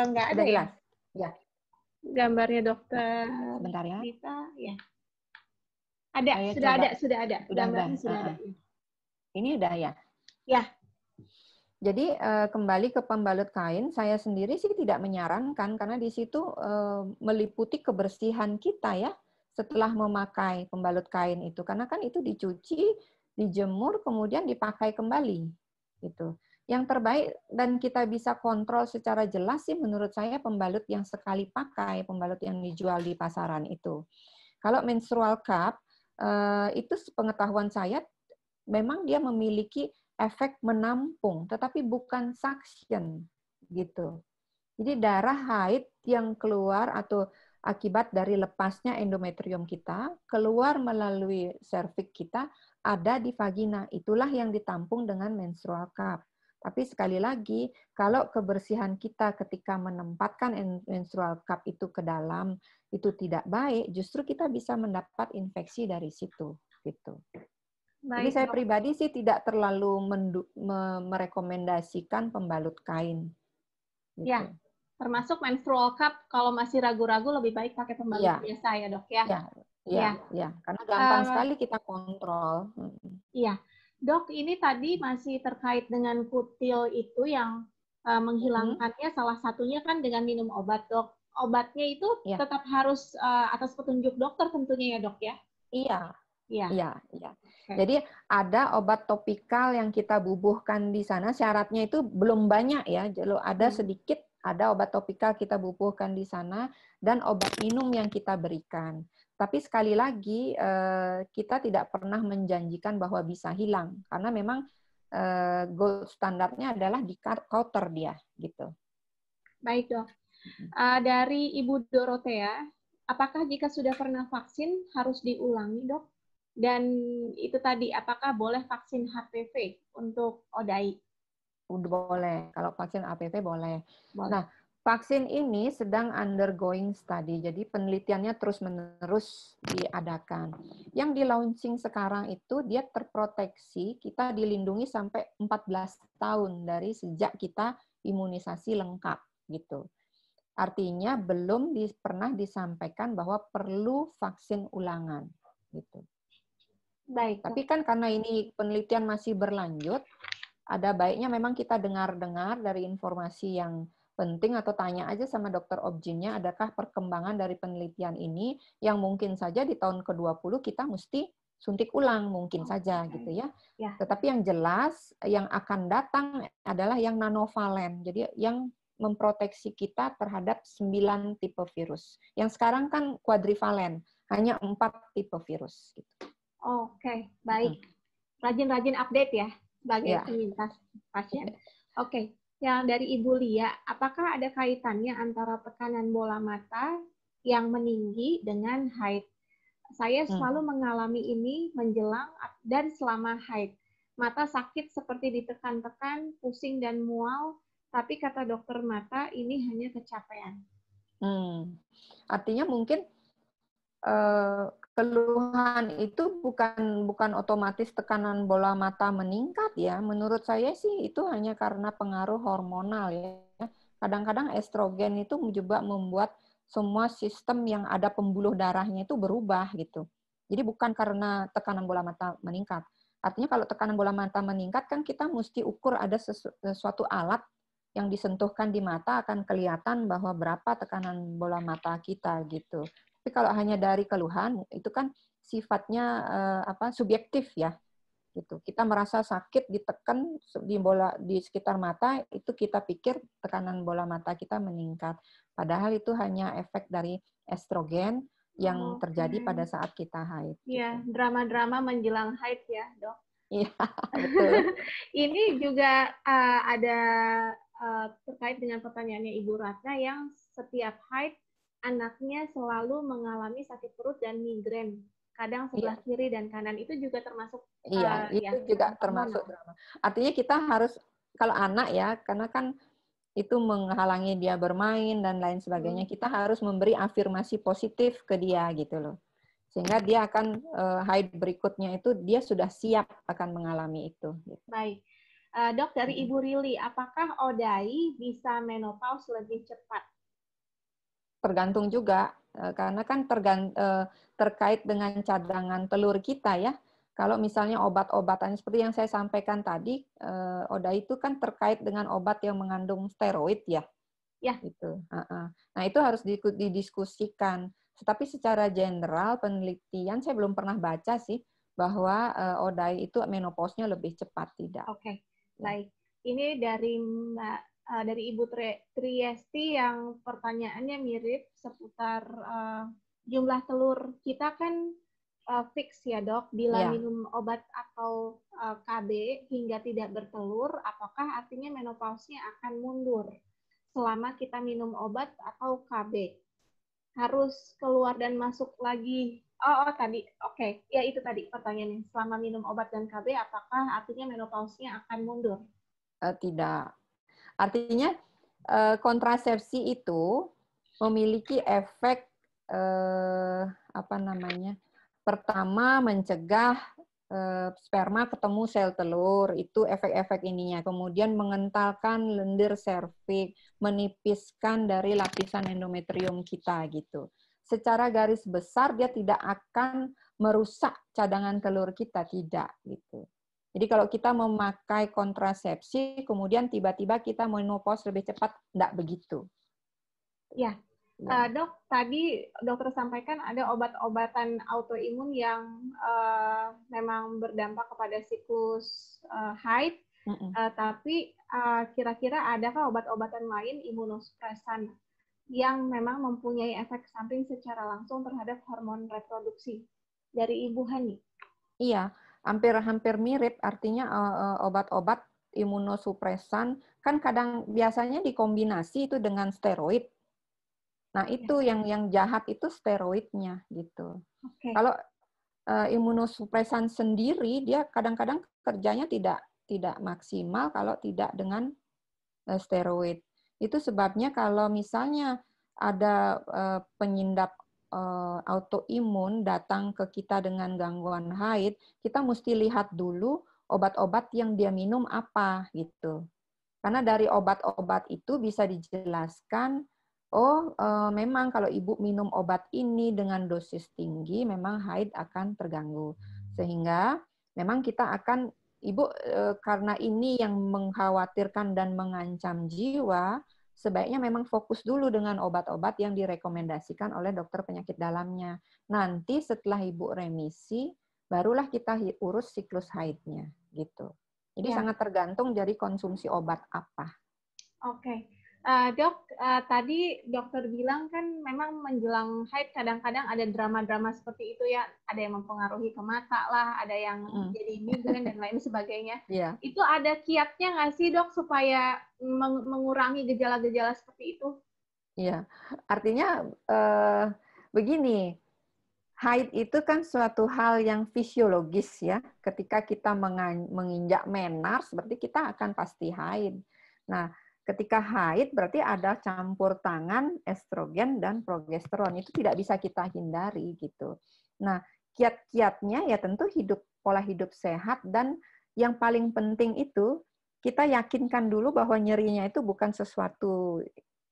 nggak ada ya? Jelas. Ya. Gambarnya dokter. Sebentar ya. Dita, ya. Ada, Saya sudah coba. ada, sudah ada. Udah ada. Gambarnya sudah ada. Ini udah ya. Ya. Jadi kembali ke pembalut kain, saya sendiri sih tidak menyarankan karena di situ meliputi kebersihan kita ya setelah memakai pembalut kain itu, karena kan itu dicuci, dijemur, kemudian dipakai kembali gitu. Yang terbaik dan kita bisa kontrol secara jelas sih menurut saya pembalut yang sekali pakai, pembalut yang dijual di pasaran itu. Kalau menstrual cup itu pengetahuan saya memang dia memiliki efek menampung, tetapi bukan suction gitu. Jadi darah haid yang keluar atau akibat dari lepasnya endometrium kita keluar melalui serviks kita ada di vagina. Itulah yang ditampung dengan menstrual cup. Tapi sekali lagi, kalau kebersihan kita ketika menempatkan menstrual cup itu ke dalam itu tidak baik, justru kita bisa mendapat infeksi dari situ gitu. Jadi Baik, saya Dok. pribadi sih tidak terlalu merekomendasikan pembalut kain. Gitu. Ya, termasuk menstrual cup kalau masih ragu-ragu lebih baik pakai pembalut biasa ya, Dok ya. Iya. Karena gampang sekali kita kontrol. Iya, Dok, ini tadi masih terkait dengan kutil itu yang menghilangkannya salah satunya kan dengan minum obat, Dok. Obatnya itu tetap harus atas petunjuk dokter tentunya ya, Dok ya? Iya. Jadi ada obat topikal yang kita bubuhkan di sana, syaratnya itu belum banyak ya, jadi ada sedikit, ada obat topikal kita bubuhkan di sana, dan obat minum yang kita berikan. Tapi sekali lagi, kita tidak pernah menjanjikan bahwa bisa hilang, karena memang gold standarnya adalah di counter dia, gitu. Baik, Dok. Dari Ibu Dorothea, apakah jika sudah pernah vaksin harus diulangi, Dok? Dan itu tadi, apakah boleh vaksin HPV untuk ODAI? Boleh, kalau vaksin HPV boleh. Nah, vaksin ini sedang undergoing study, jadi penelitiannya terus-menerus diadakan. Yang di launching sekarang itu dia terproteksi, kita dilindungi sampai 14 tahun dari sejak kita imunisasi lengkap gitu. Artinya belum pernah disampaikan bahwa perlu vaksin ulangan gitu. Baik. Tapi kan karena ini penelitian masih berlanjut, ada baiknya memang kita dengar-dengar dari informasi yang penting atau tanya aja sama dokter objinnya, adakah perkembangan dari penelitian ini yang mungkin saja di tahun ke-20 kita mesti suntik ulang, mungkin saja gitu ya. Tetapi yang jelas yang akan datang adalah yang nanovalen, jadi yang memproteksi kita terhadap 9 tipe virus. Yang sekarang kan kuadrivalen, hanya 4 tipe virus. Gitu. Oke, baik. Rajin-rajin update ya sebagai penyintas pasien. Oke, yang dari Ibu Lia, apakah ada kaitannya antara tekanan bola mata yang meninggi dengan haid? Saya selalu mengalami ini menjelang dan selama haid. Mata sakit seperti ditekan-tekan, pusing dan mual, tapi kata dokter mata ini hanya kecapean. Artinya mungkin keluhan itu bukan otomatis tekanan bola mata meningkat ya. Menurut saya sih itu hanya karena pengaruh hormonal ya. Kadang-kadang estrogen itu juga membuat semua sistem yang ada pembuluh darahnya itu berubah gitu. Jadi bukan karena tekanan bola mata meningkat. Artinya kalau tekanan bola mata meningkat kan kita mesti ukur ada sesuatu alat yang disentuhkan di mata akan kelihatan bahwa berapa tekanan bola mata kita gitu. Tapi kalau hanya dari keluhan itu kan sifatnya subjektif ya. Gitu. Kita merasa sakit ditekan di sekitar mata itu kita pikir tekanan bola mata kita meningkat. Padahal itu hanya efek dari estrogen yang terjadi pada saat kita haid. Iya, gitu. Drama-drama menjelang haid ya, Dok. Iya, betul. Ini juga ada terkait dengan pertanyaannya Ibu Ratna yang setiap haid anaknya selalu mengalami sakit perut dan migrain. Kadang sebelah kiri dan kanan itu juga termasuk itu juga termasuk drama. Artinya kita harus kalau anak ya, karena kan itu menghalangi dia bermain dan lain sebagainya, kita harus memberi afirmasi positif ke dia gitu loh. Sehingga dia akan haid berikutnya itu dia sudah siap akan mengalami itu. Gitu. Baik. Dok, dari Ibu Rili, apakah ODAI bisa menopause lebih cepat? Tergantung juga. karena kan terkait dengan cadangan telur kita ya. Kalau misalnya obat-obatan seperti yang saya sampaikan tadi, Oda itu kan terkait dengan obat yang mengandung steroid ya. Ya. Gitu. Nah, itu harus didiskusikan. Tetapi secara general penelitian saya belum pernah baca sih bahwa ODAI itu menopause-nya lebih cepat, tidak. Oke, baik. Ini dari Ibu Triesti yang pertanyaannya mirip seputar jumlah telur kita kan fix ya dok, bila minum obat atau KB hingga tidak bertelur, apakah artinya menopause-nya akan mundur selama kita minum obat atau KB? Harus keluar dan masuk lagi. Tadi, oke. Ya itu tadi pertanyaannya. Selama minum obat dan KB, apakah artinya menopause-nya akan mundur? Tidak. Artinya kontrasepsi itu memiliki efek pertama mencegah sperma ketemu sel telur, itu efek-efek ininya. Kemudian mengentalkan lendir serviks, menipiskan dari lapisan endometrium kita gitu. Secara garis besar dia tidak akan merusak cadangan telur kita, tidak gitu. Jadi kalau kita memakai kontrasepsi, kemudian tiba-tiba kita menopause lebih cepat, tidak begitu. Ya. Dok, tadi dokter sampaikan ada obat-obatan autoimun yang memang berdampak kepada siklus haid, tapi kira-kira adakah obat-obatan lain imunosupresan yang memang mempunyai efek samping secara langsung terhadap hormon reproduksi? Dari Ibu Hani. Iya, hampir mirip, artinya obat-obat imunosupresan kan kadang biasanya dikombinasi itu dengan steroid. Nah, itu yang jahat itu steroidnya gitu. Okay. Kalau imunosupresan sendiri dia kadang-kadang kerjanya tidak maksimal kalau tidak dengan steroid. Itu sebabnya kalau misalnya ada penyindap autoimun datang ke kita dengan gangguan haid, kita mesti lihat dulu obat-obat yang dia minum apa gitu. Karena dari obat-obat itu bisa dijelaskan, memang kalau ibu minum obat ini dengan dosis tinggi, memang haid akan terganggu. Sehingga memang kita akan, ibu karena ini yang mengkhawatirkan dan mengancam jiwa, sebaiknya memang fokus dulu dengan obat-obat yang direkomendasikan oleh dokter penyakit dalamnya. Nanti setelah ibu remisi, barulah kita urus siklus haidnya, gitu. Jadi sangat tergantung dari konsumsi obat apa. Oke. Dok, tadi dokter bilang kan memang menjelang haid kadang-kadang ada drama-drama seperti itu ya. Ada yang mempengaruhi ke mata lah, ada yang jadi migrain dan lain sebagainya. Yeah. Itu ada kiatnya nggak sih dok supaya mengurangi gejala-gejala seperti itu? Iya, artinya begini, haid itu kan suatu hal yang fisiologis ya. Ketika kita menginjak menars, berarti kita akan pasti haid. Nah, ketika haid berarti ada campur tangan estrogen dan progesteron. Itu tidak bisa kita hindari gitu. Nah, kiat-kiatnya ya tentu pola hidup sehat, dan yang paling penting itu kita yakinkan dulu bahwa nyerinya itu bukan sesuatu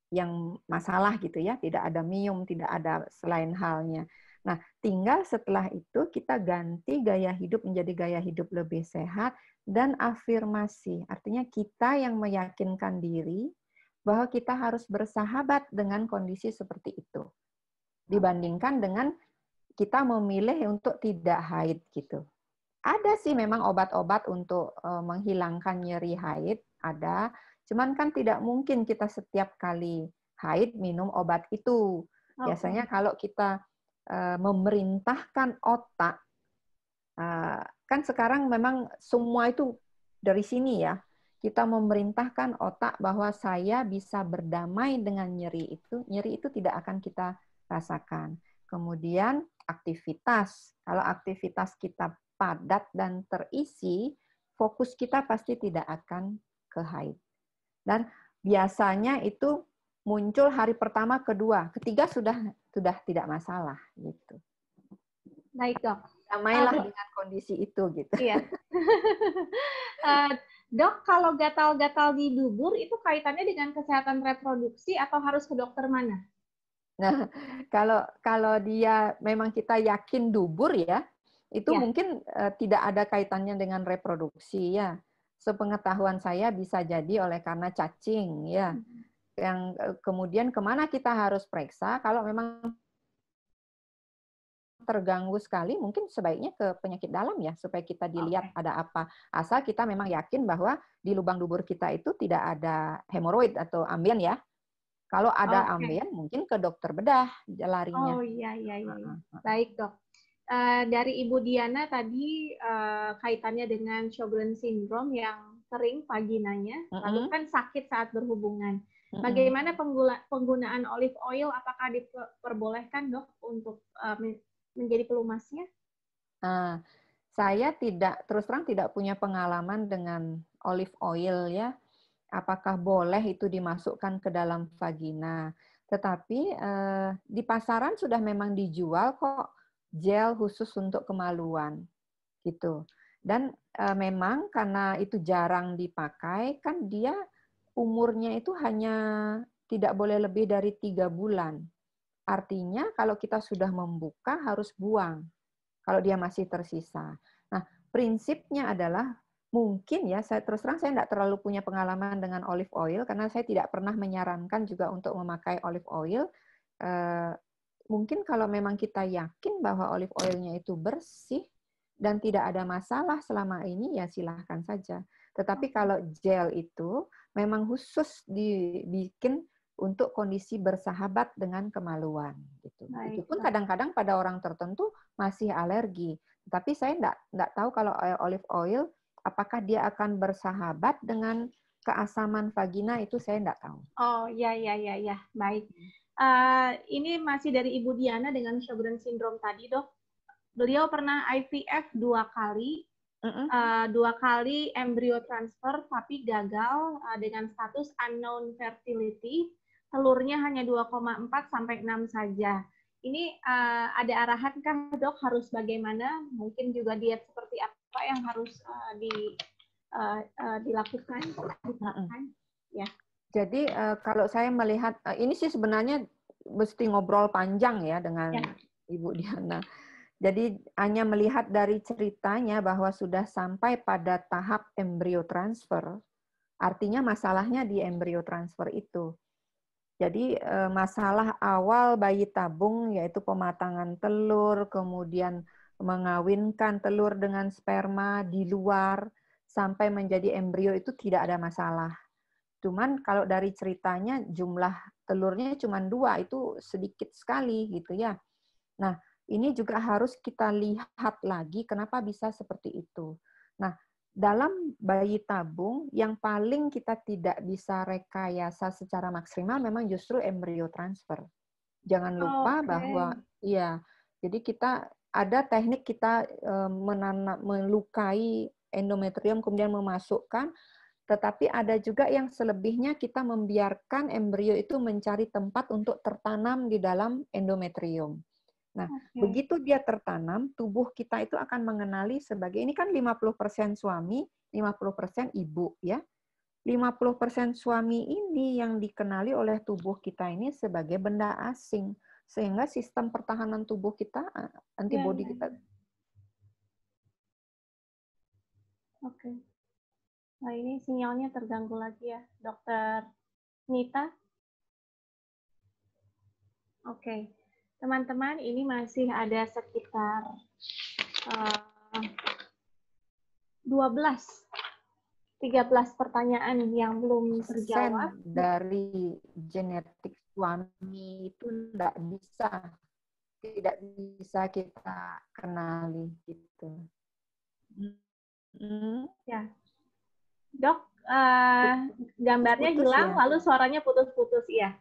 yang masalah gitu ya, tidak ada miom, tidak ada selain halnya. Nah, tinggal setelah itu kita ganti gaya hidup menjadi gaya hidup lebih sehat dan afirmasi. Artinya kita yang meyakinkan diri bahwa kita harus bersahabat dengan kondisi seperti itu. Dibandingkan dengan kita memilih untuk tidak haid gitu. Ada sih memang obat-obat untuk menghilangkan nyeri haid, ada. Cuman kan tidak mungkin kita setiap kali haid minum obat itu. Biasanya kalau kita memerintahkan otak, kan sekarang memang semua itu dari sini ya, kita memerintahkan otak bahwa saya bisa berdamai dengan nyeri itu tidak akan kita rasakan. Kemudian aktivitas, kalau aktivitas kita padat dan terisi, fokus kita pasti tidak akan ke haid. Dan biasanya itu muncul hari pertama, kedua, ketiga sudah tidak masalah gitu. Baik dok. Damailah dengan kondisi itu gitu. Iya. Dok, kalau gatal-gatal di dubur itu kaitannya dengan kesehatan reproduksi atau harus ke dokter mana? Nah, kalau dia memang kita yakin dubur ya, itu Ya. mungkin tidak ada kaitannya dengan reproduksi ya. Sepengetahuan saya bisa jadi oleh karena cacing ya. Yang kemudian kemana kita harus periksa kalau memang terganggu sekali, mungkin sebaiknya ke penyakit dalam ya, supaya kita dilihat Oke. ada apa. Asal kita memang yakin bahwa di lubang dubur kita itu tidak ada hemoroid atau ambien ya. Kalau ada Oke. ambien, mungkin ke dokter bedah larinya. Oh iya. Baik dok. Dari Ibu Diana tadi kaitannya dengan Sjogren syndrome yang kering vaginanya, lalu kan sakit saat berhubungan. Bagaimana penggunaan olive oil? Apakah diperbolehkan dok untuk menjadi pelumasnya? Saya terus terang tidak punya pengalaman dengan olive oil ya. Apakah boleh itu dimasukkan ke dalam vagina? Tetapi di pasaran sudah memang dijual kok gel khusus untuk kemaluan gitu. Dan memang karena itu jarang dipakai, kan dia umurnya itu hanya tidak boleh lebih dari 3 bulan. Artinya kalau kita sudah membuka harus buang kalau dia masih tersisa. Nah, prinsipnya adalah mungkin ya, saya terus terang saya tidak terlalu punya pengalaman dengan olive oil karena saya tidak pernah menyarankan juga untuk memakai olive oil. Mungkin kalau memang kita yakin bahwa olive oilnya itu bersih dan tidak ada masalah selama ini, ya silahkan saja. Tetapi kalau gel itu memang khusus dibikin untuk kondisi bersahabat dengan kemaluan. Gitu. Itu pun kadang-kadang pada orang tertentu masih alergi. Tapi saya enggak tahu kalau olive oil, apakah dia akan bersahabat dengan keasaman vagina, itu saya enggak tahu. Oh, ya. Baik. Ini masih dari Ibu Diana dengan Sjogren syndrome tadi, dok. Beliau pernah IVF 2 kali. 2 kali embrio transfer, tapi gagal dengan status unknown fertility. Telurnya hanya 2,4 sampai 6 saja. Ini ada arahan kah dok harus bagaimana? Mungkin juga diet seperti apa yang harus dilakukan? Ya. Jadi kalau saya melihat, ini sih sebenarnya mesti ngobrol panjang ya dengan Ibu Diana. Jadi hanya melihat dari ceritanya bahwa sudah sampai pada tahap embrio transfer, artinya masalahnya di embrio transfer itu. Jadi masalah awal bayi tabung yaitu pematangan telur, kemudian mengawinkan telur dengan sperma di luar sampai menjadi embrio itu tidak ada masalah. Cuman kalau dari ceritanya jumlah telurnya cuma 2, itu sedikit sekali gitu ya. Nah, ini juga harus kita lihat lagi kenapa bisa seperti itu. Nah, dalam bayi tabung yang paling kita tidak bisa rekayasa secara maksimal memang justru embrio transfer. Jangan lupa bahwa iya, jadi kita ada teknik kita melukai endometrium kemudian memasukkan. Tetapi ada juga yang selebihnya kita membiarkan embrio itu mencari tempat untuk tertanam di dalam endometrium. Nah, begitu dia tertanam, tubuh kita itu akan mengenali sebagai, ini kan 50% suami, 50% ibu ya. 50% suami ini yang dikenali oleh tubuh kita ini sebagai benda asing. Sehingga sistem pertahanan tubuh kita, antibodi kita. Oke. Nah, ini sinyalnya terganggu lagi ya, Dokter Nita. Oke. Teman-teman, ini masih ada sekitar 13 pertanyaan yang belum terjawab. Dari genetik suami itu tidak bisa kita kenali gitu. Ya. Dok, gambarnya putus, hilang, ya? Lalu suaranya putus-putus, ya.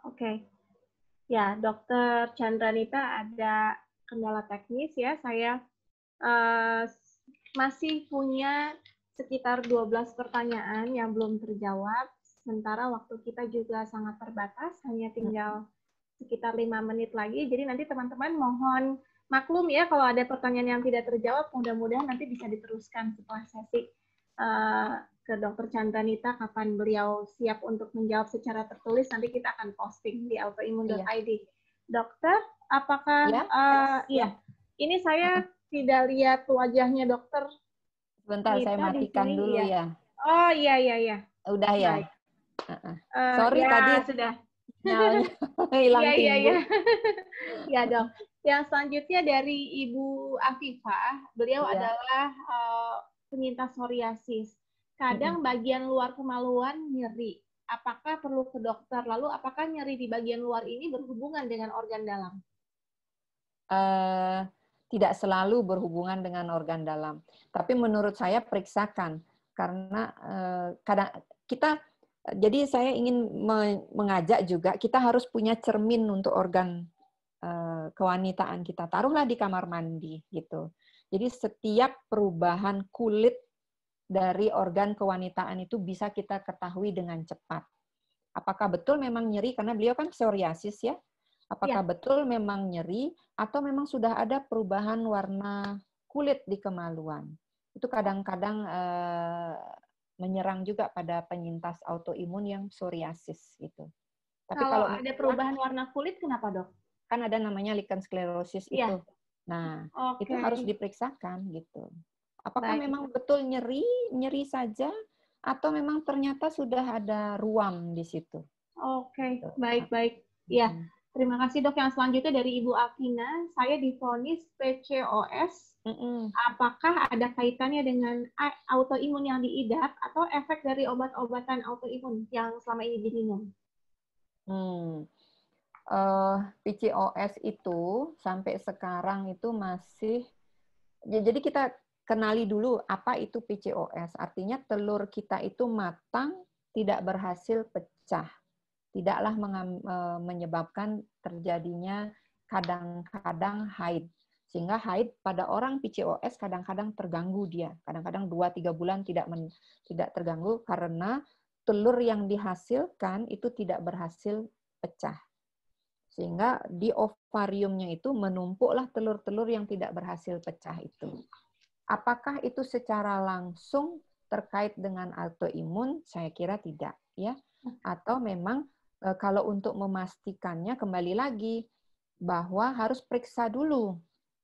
Oke. Ya, Dokter Chandranita ada kendala teknis ya. Saya masih punya sekitar 12 pertanyaan yang belum terjawab. Sementara waktu kita juga sangat terbatas, hanya tinggal sekitar 5 menit lagi. Jadi nanti teman-teman mohon maklum ya kalau ada pertanyaan yang tidak terjawab, mudah-mudahan nanti bisa diteruskan setelah sesi ke Dr. Chandranita kapan beliau siap untuk menjawab secara tertulis. Nanti kita akan posting di autoimun.id. Dokter, apakah iya, ini saya tidak lihat wajahnya dokter. Sebentar, saya matikan dulu ya. Oh iya. Udah ya. Baik. Sorry ya, tadi sudah. Nyalanya hilang timbul. Ya dok. Yang selanjutnya dari Ibu Afifah, beliau adalah penyintas psoriasis. Kadang bagian luar kemaluan nyeri. Apakah perlu ke dokter? Lalu apakah nyeri di bagian luar ini berhubungan dengan organ dalam? Tidak selalu berhubungan dengan organ dalam. Tapi menurut saya periksakan. Karena kadang kita, jadi saya ingin mengajak juga, kita harus punya cermin untuk organ kewanitaan kita. Taruhlah di kamar mandi gitu. Jadi setiap perubahan kulit dari organ kewanitaan itu bisa kita ketahui dengan cepat. Apakah betul memang nyeri? Karena beliau kan psoriasis ya. Apakah betul memang nyeri atau memang sudah ada perubahan warna kulit di kemaluan? Itu kadang-kadang menyerang juga pada penyintas autoimun yang psoriasis gitu. Tapi kalau ada perubahan warna kulit kenapa, Dok? Kan ada namanya lichen sclerosis itu. Nah, itu harus diperiksakan gitu. Apakah memang betul nyeri saja atau memang ternyata sudah ada ruam di situ? Oke, baik. Ya, terima kasih dok. Yang selanjutnya dari Ibu Afina, saya divonis PCOS. Apakah ada kaitannya dengan autoimun yang diidap atau efek dari obat-obatan autoimun yang selama ini diminum? PCOS itu sampai sekarang itu masih, jadi kita kenali dulu apa itu PCOS. Artinya telur kita itu matang, tidak berhasil pecah. Tidaklah menyebabkan terjadinya kadang-kadang haid. Sehingga haid pada orang PCOS kadang-kadang terganggu dia. Kadang-kadang 2-3 bulan tidak terganggu karena telur yang dihasilkan itu tidak berhasil pecah. Sehingga di ovariumnya itu menumpuklah telur-telur yang tidak berhasil pecah itu. Apakah itu secara langsung terkait dengan autoimun? Saya kira tidak, ya. Atau memang kalau untuk memastikannya kembali lagi bahwa harus periksa dulu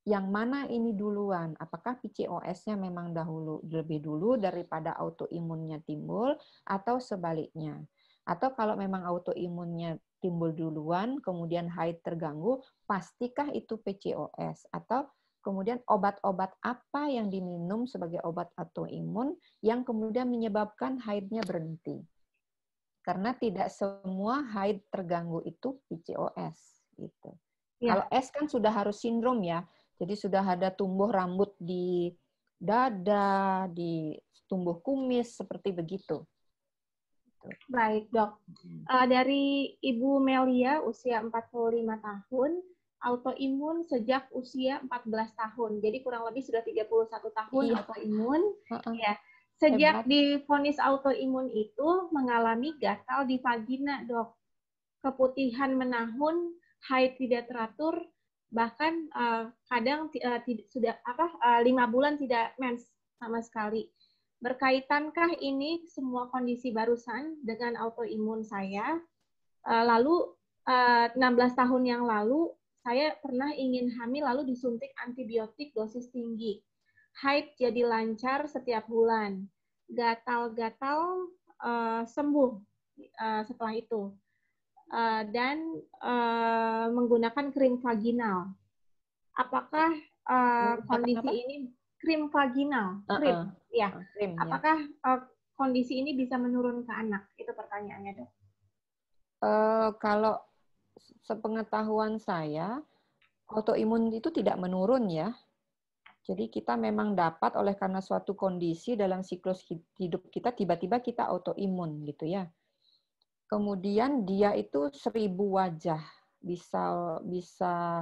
yang mana ini duluan. Apakah PCOS-nya memang lebih dulu daripada autoimunnya timbul atau sebaliknya. Atau kalau memang autoimunnya timbul duluan, kemudian haid terganggu, pastikah itu PCOS? Atau kemudian obat-obat apa yang diminum sebagai obat autoimun yang kemudian menyebabkan haidnya berhenti? Karena tidak semua haid terganggu itu PCOS gitu. Kalau S kan sudah harus sindrom ya. Jadi sudah ada tumbuh rambut di dada, di tumbuh kumis seperti begitu. Baik, Dok. Dari Ibu Melia usia 45 tahun, autoimun sejak usia 14 tahun. Jadi kurang lebih sudah 31 tahun autoimun. Ya. Sejak divonis autoimun itu mengalami gatal di vagina, Dok. Keputihan menahun, haid tidak teratur, bahkan kadang sudah 5 bulan tidak mens sama sekali. Berkaitankah ini semua kondisi barusan dengan autoimun saya? Lalu 16 tahun yang lalu saya pernah ingin hamil lalu disuntik antibiotik dosis tinggi. Haid jadi lancar setiap bulan. Gatal-gatal sembuh setelah itu. Dan menggunakan krim vaginal. Apakah kondisi ini krim vaginal? Krim, ya. Apakah kondisi ini bisa menurun ke anak? Itu pertanyaannya, Dok. Kalau sepengetahuan saya, autoimun itu tidak menurun ya. Jadi kita memang dapat oleh karena suatu kondisi dalam siklus hidup kita, tiba-tiba kita autoimun gitu ya. Kemudian dia itu 1000 wajah, bisa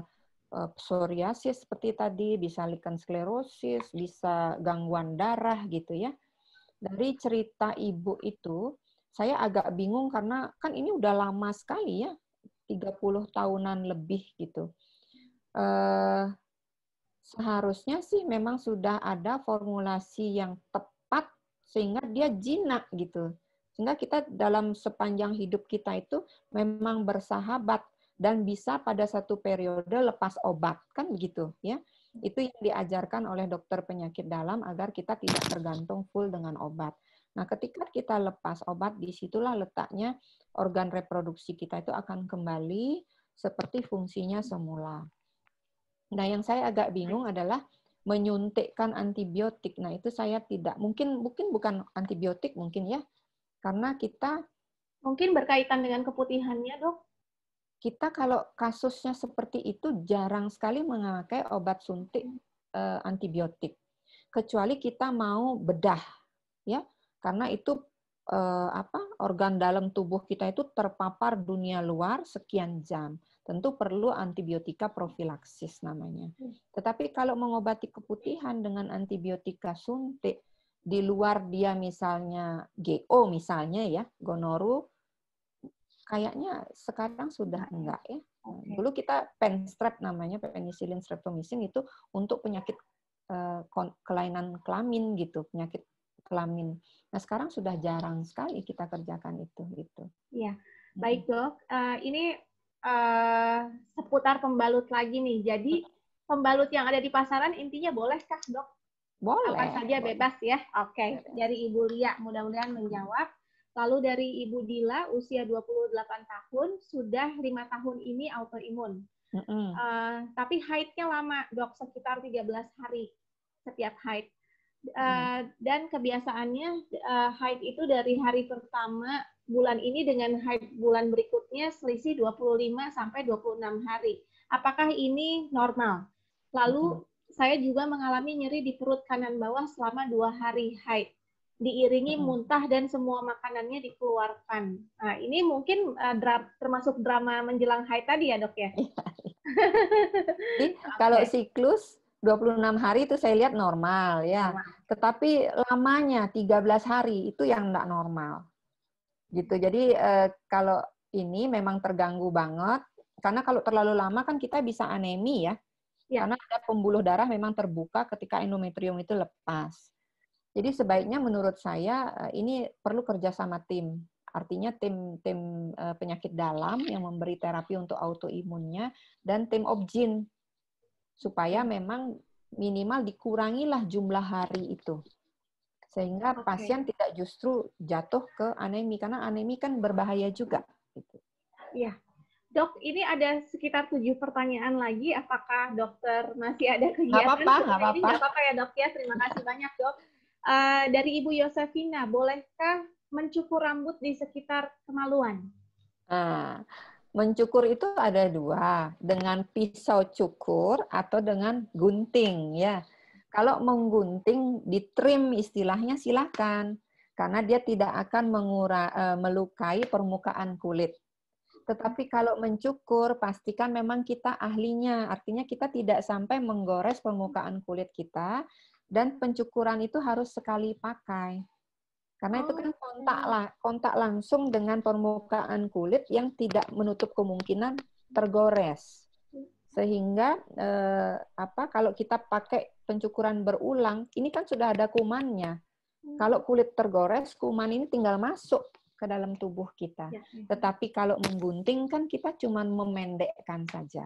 psoriasis seperti tadi, bisa lichen sclerosis, bisa gangguan darah gitu ya. Dari cerita ibu itu, saya agak bingung karena kan ini udah lama sekali ya, 30 tahunan lebih gitu. Seharusnya sih memang sudah ada formulasi yang tepat sehingga dia jinak gitu. Sehingga kita dalam sepanjang hidup kita itu memang bersahabat dan bisa pada satu periode lepas obat, kan begitu ya. Itu yang diajarkan oleh dokter penyakit dalam agar kita tidak tergantung full dengan obat. Nah, ketika kita lepas obat, disitulah letaknya organ reproduksi kita itu akan kembali seperti fungsinya semula. Nah, yang saya agak bingung adalah menyuntikkan antibiotik. Nah, itu saya tidak, mungkin bukan antibiotik mungkin ya, karena kita mungkin berkaitan dengan keputihannya, Dok. Kita kalau kasusnya seperti itu jarang sekali memakai obat suntik antibiotik, kecuali kita mau bedah, ya, karena itu organ dalam tubuh kita itu terpapar dunia luar sekian jam, tentu perlu antibiotika profilaksis namanya. Tetapi kalau mengobati keputihan dengan antibiotika suntik di luar dia misalnya GO misalnya ya, gonoru, kayaknya sekarang sudah enggak ya. Dulu kita penstrep namanya, penicillin streptomycin itu untuk penyakit kelainan kelamin gitu, penyakit kelamin. Nah, sekarang sudah jarang sekali kita kerjakan itu gitu. Iya. Baik, Dok. Ini seputar pembalut lagi nih. Jadi pembalut yang ada di pasaran intinya bolehkah, Dok? Boleh. Apa saja boleh. bebas ya. Oke. Dari Ibu Lia mudah-mudahan menjawab. Lalu dari Ibu Dila, usia 28 tahun, sudah 5 tahun ini autoimun. Tapi haidnya lama, Dok, sekitar 13 hari setiap haid. Dan kebiasaannya haid itu dari hari pertama bulan ini dengan haid bulan berikutnya selisih 25 sampai 26 hari. Apakah ini normal? Lalu saya juga mengalami nyeri di perut kanan bawah selama 2 hari haid. Diiringi muntah dan semua makanannya dikeluarkan. Nah, ini mungkin termasuk drama menjelang haid tadi ya, Dok ya? Jadi kalau siklus 26 hari itu saya lihat normal ya. Tetapi lamanya 13 hari itu yang enggak normal. Gitu. Jadi kalau ini memang terganggu banget karena kalau terlalu lama kan kita bisa anemi ya. Karena ada pembuluh darah memang terbuka ketika endometrium itu lepas. Jadi sebaiknya menurut saya ini perlu kerjasama tim. Artinya tim penyakit dalam yang memberi terapi untuk autoimunnya dan tim obgyn supaya memang minimal dikurangilah jumlah hari itu. Sehingga pasien tidak justru jatuh ke anemi karena anemi kan berbahaya juga gitu. Iya. Dok, ini ada sekitar 7 pertanyaan lagi. Apakah dokter masih ada kegiatan? Nggak apa-apa ya, Dok ya. Terima kasih banyak, Dok. Dari Ibu Yosefina, bolehkah mencukur rambut di sekitar kemaluan? Nah, mencukur itu ada 2, dengan pisau cukur atau dengan gunting ya. Kalau menggunting, ditrim istilahnya silakan, karena dia tidak akan melukai permukaan kulit. Tetapi kalau mencukur, pastikan memang kita ahlinya, artinya kita tidak sampai menggores permukaan kulit kita, dan pencukuran itu harus sekali pakai. Karena itu kan kontak langsung dengan permukaan kulit yang tidak menutup kemungkinan tergores. Sehingga kalau kita pakai pencukuran berulang, ini kan sudah ada kumannya. Kalau kulit tergores, kuman ini tinggal masuk ke dalam tubuh kita. Tetapi kalau menggunting kan kita cuma memendekkan saja.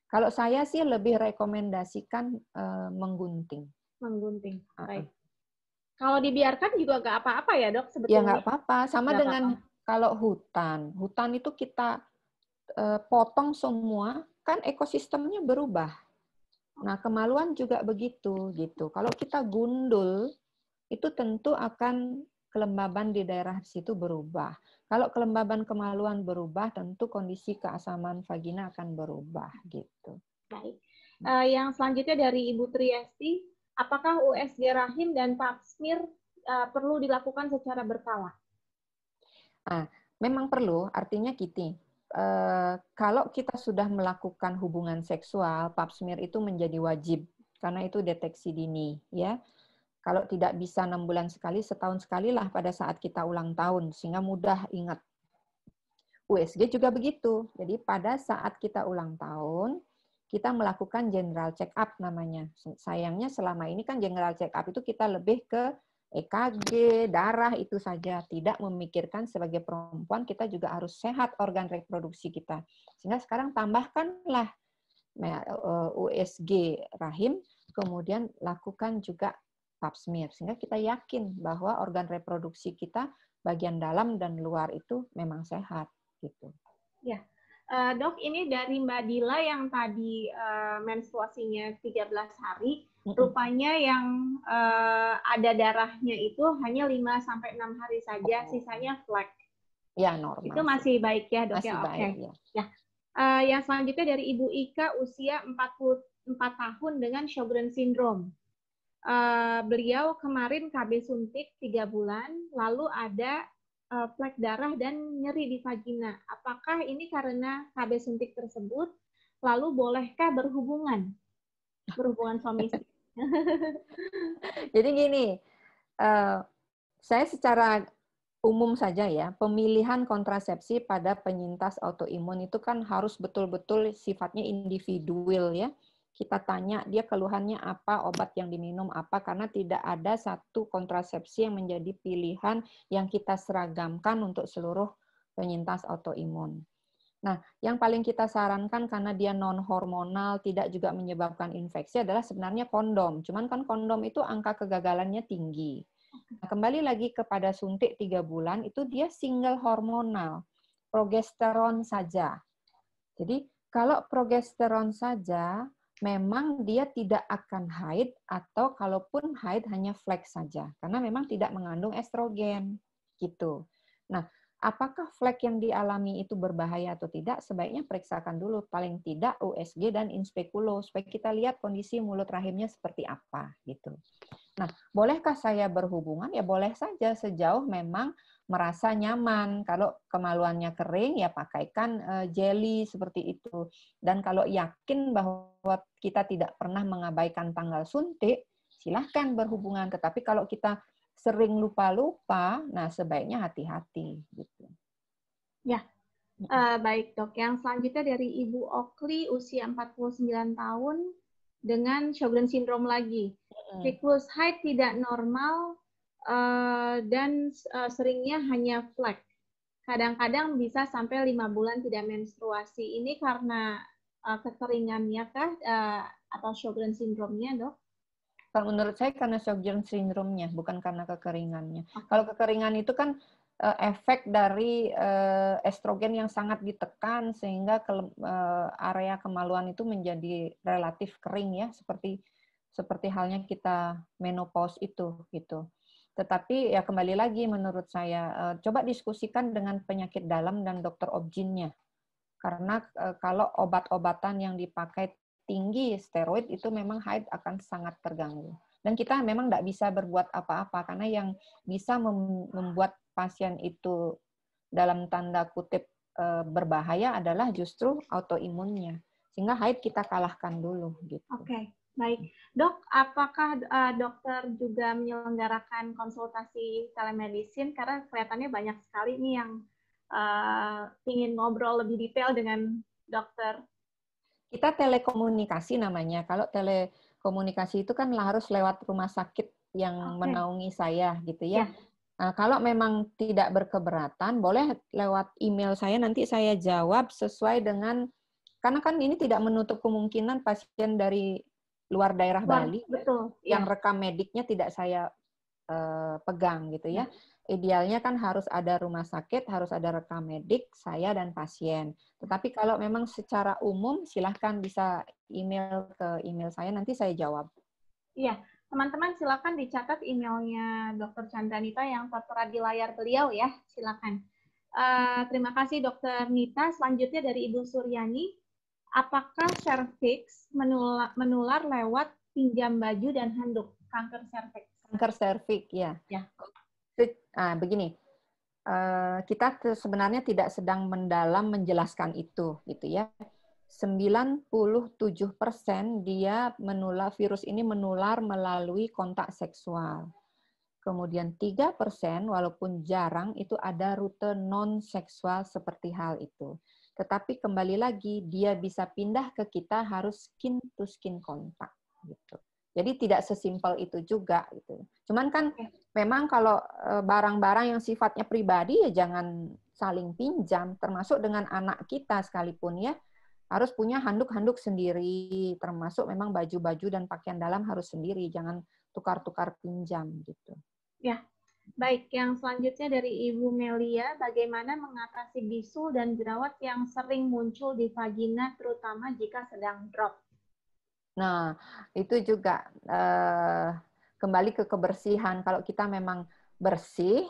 Kalau saya sih lebih rekomendasikan menggunting. Menggunting, baik. Kalau dibiarkan juga nggak apa-apa ya, Dok, sebetulnya? Ya nggak apa-apa. Sama dengan kalau hutan. Hutan itu kita potong semua, kan ekosistemnya berubah. Nah, kemaluan juga begitu gitu. Kalau kita gundul, itu tentu akan kelembaban di daerah situ berubah. Kalau kelembaban kemaluan berubah, tentu kondisi keasaman vagina akan berubah gitu. Baik. Yang selanjutnya dari Ibu Triesti, apakah USG rahim dan pap smear perlu dilakukan secara berkala? Memang perlu, artinya gini. Kalau kita sudah melakukan hubungan seksual, pap smear itu menjadi wajib karena itu deteksi dini, ya. Kalau tidak bisa 6 bulan sekali, setahun sekali lah pada saat kita ulang tahun, sehingga mudah ingat. USG juga begitu. Jadi pada saat kita ulang tahun, kita melakukan general check up namanya. Sayangnya selama ini kan general check up itu kita lebih ke EKG, darah itu saja, tidak memikirkan sebagai perempuan kita juga harus sehat organ reproduksi kita. Sehingga sekarang tambahkanlah USG rahim, kemudian lakukan juga pap smear sehingga kita yakin bahwa organ reproduksi kita bagian dalam dan luar itu memang sehat gitu. Ya. Dok, ini dari Mbak Dila yang tadi menstruasinya 13 hari, rupanya yang ada darahnya itu hanya 5-6 hari saja, sisanya flek. Ya, normal. Itu masih baik ya, Dok? Masih ya? baik, Oke. Ya. Yang selanjutnya dari Ibu Ika, usia 44 tahun dengan Sjogren syndrome. Beliau kemarin KB suntik 3 bulan, lalu ada flek darah dan nyeri di vagina. Apakah ini karena KB suntik tersebut? Lalu bolehkah berhubungan suami istri? Jadi gini, saya secara umum saja ya, pemilihan kontrasepsi pada penyintas autoimun itu kan harus betul-betul sifatnya individual ya. Kita tanya dia keluhannya apa, obat yang diminum apa, karena tidak ada satu kontrasepsi yang menjadi pilihan yang kita seragamkan untuk seluruh penyintas autoimun. Nah, yang paling kita sarankan karena dia non-hormonal, tidak juga menyebabkan infeksi adalah sebenarnya kondom. Cuman kan kondom itu angka kegagalannya tinggi. Nah, kembali lagi kepada suntik 3 bulan, itu dia single hormonal, progesteron saja. Jadi, kalau progesteron saja, memang dia tidak akan haid, atau kalaupun haid hanya flek saja, karena memang tidak mengandung estrogen. Gitu. Nah, apakah flek yang dialami itu berbahaya atau tidak? Sebaiknya periksakan dulu, paling tidak USG dan inspekulo, supaya kita lihat kondisi mulut rahimnya seperti apa. Gitu. Nah, bolehkah saya berhubungan? Ya boleh saja, sejauh memang merasa nyaman. Kalau kemaluannya kering, ya pakaikan jelly seperti itu. Dan kalau yakin bahwa kita tidak pernah mengabaikan tanggal suntik, silahkan berhubungan. Tetapi kalau kita sering lupa-lupa, nah sebaiknya hati-hati. Gitu. Ya, baik dok. Yang selanjutnya dari Ibu Okli, usia 49 tahun, dengan Sjogren syndrome lagi. Siklus haid tidak normal, dan seringnya hanya flek. Kadang-kadang bisa sampai 5 bulan tidak menstruasi. Ini karena kekeringannya kah atau Sjogren syndrome-nya, dok? Kalau menurut saya karena Sjogren syndrome-nya, bukan karena kekeringannya. Kalau kekeringan itu kan efek dari estrogen yang sangat ditekan sehingga area kemaluan itu menjadi relatif kering ya, seperti halnya kita menopause itu gitu. Tetapi ya kembali lagi menurut saya coba diskusikan dengan penyakit dalam dan dokter obgynnya. Karena kalau obat-obatan yang dipakai tinggi steroid itu memang haid akan sangat terganggu. Dan kita memang tidak bisa berbuat apa-apa karena yang bisa membuat pasien itu dalam tanda kutip berbahaya adalah justru autoimunnya. Sehingga haid kita kalahkan dulu gitu. Oke. Baik, dok, apakah dokter juga menyelenggarakan konsultasi telemedicine? Karena kelihatannya banyak sekali nih yang ingin ngobrol lebih detail dengan dokter. Kita telekomunikasi namanya. Kalau telekomunikasi itu kan harus lewat rumah sakit yang menaungi saya, gitu ya. Nah, kalau memang tidak berkeberatan, boleh lewat email saya, nanti saya jawab sesuai dengan, karena kan ini tidak menutup kemungkinan pasien dari luar daerah Bali, betul, yang rekam mediknya tidak saya pegang gitu ya. Idealnya kan harus ada rumah sakit, harus ada rekam medik, saya dan pasien. Tetapi kalau memang secara umum, silahkan bisa email ke email saya, nanti saya jawab. Iya, teman-teman silakan dicatat emailnya Dr. Chandranita yang tertera di layar beliau ya, silakan. Terima kasih Dr. Nita. Selanjutnya dari Ibu Suryani, apakah serviks menular lewat pinjam baju dan handuk? Kanker serviks. Kanker serviks, ya. Begini, kita sebenarnya tidak sedang mendalam menjelaskan itu, gitu ya. 97% dia virus ini menular melalui kontak seksual. Kemudian 3% walaupun jarang itu ada rute non-seksual seperti hal itu. Tetapi kembali lagi dia bisa pindah ke kita harus skin to skin kontak gitu. Jadi tidak sesimpel itu juga gitu. Cuman kan memang kalau barang-barang yang sifatnya pribadi ya jangan saling pinjam, termasuk dengan anak kita sekalipun ya. Harus punya handuk-handuk sendiri, termasuk memang baju-baju dan pakaian dalam harus sendiri, jangan tukar-tukar pinjam gitu. Ya, baik. Yang selanjutnya dari Ibu Melia, bagaimana mengatasi bisul dan jerawat yang sering muncul di vagina, terutama jika sedang drop? Nah, itu juga kembali ke kebersihan. Kalau kita memang bersih,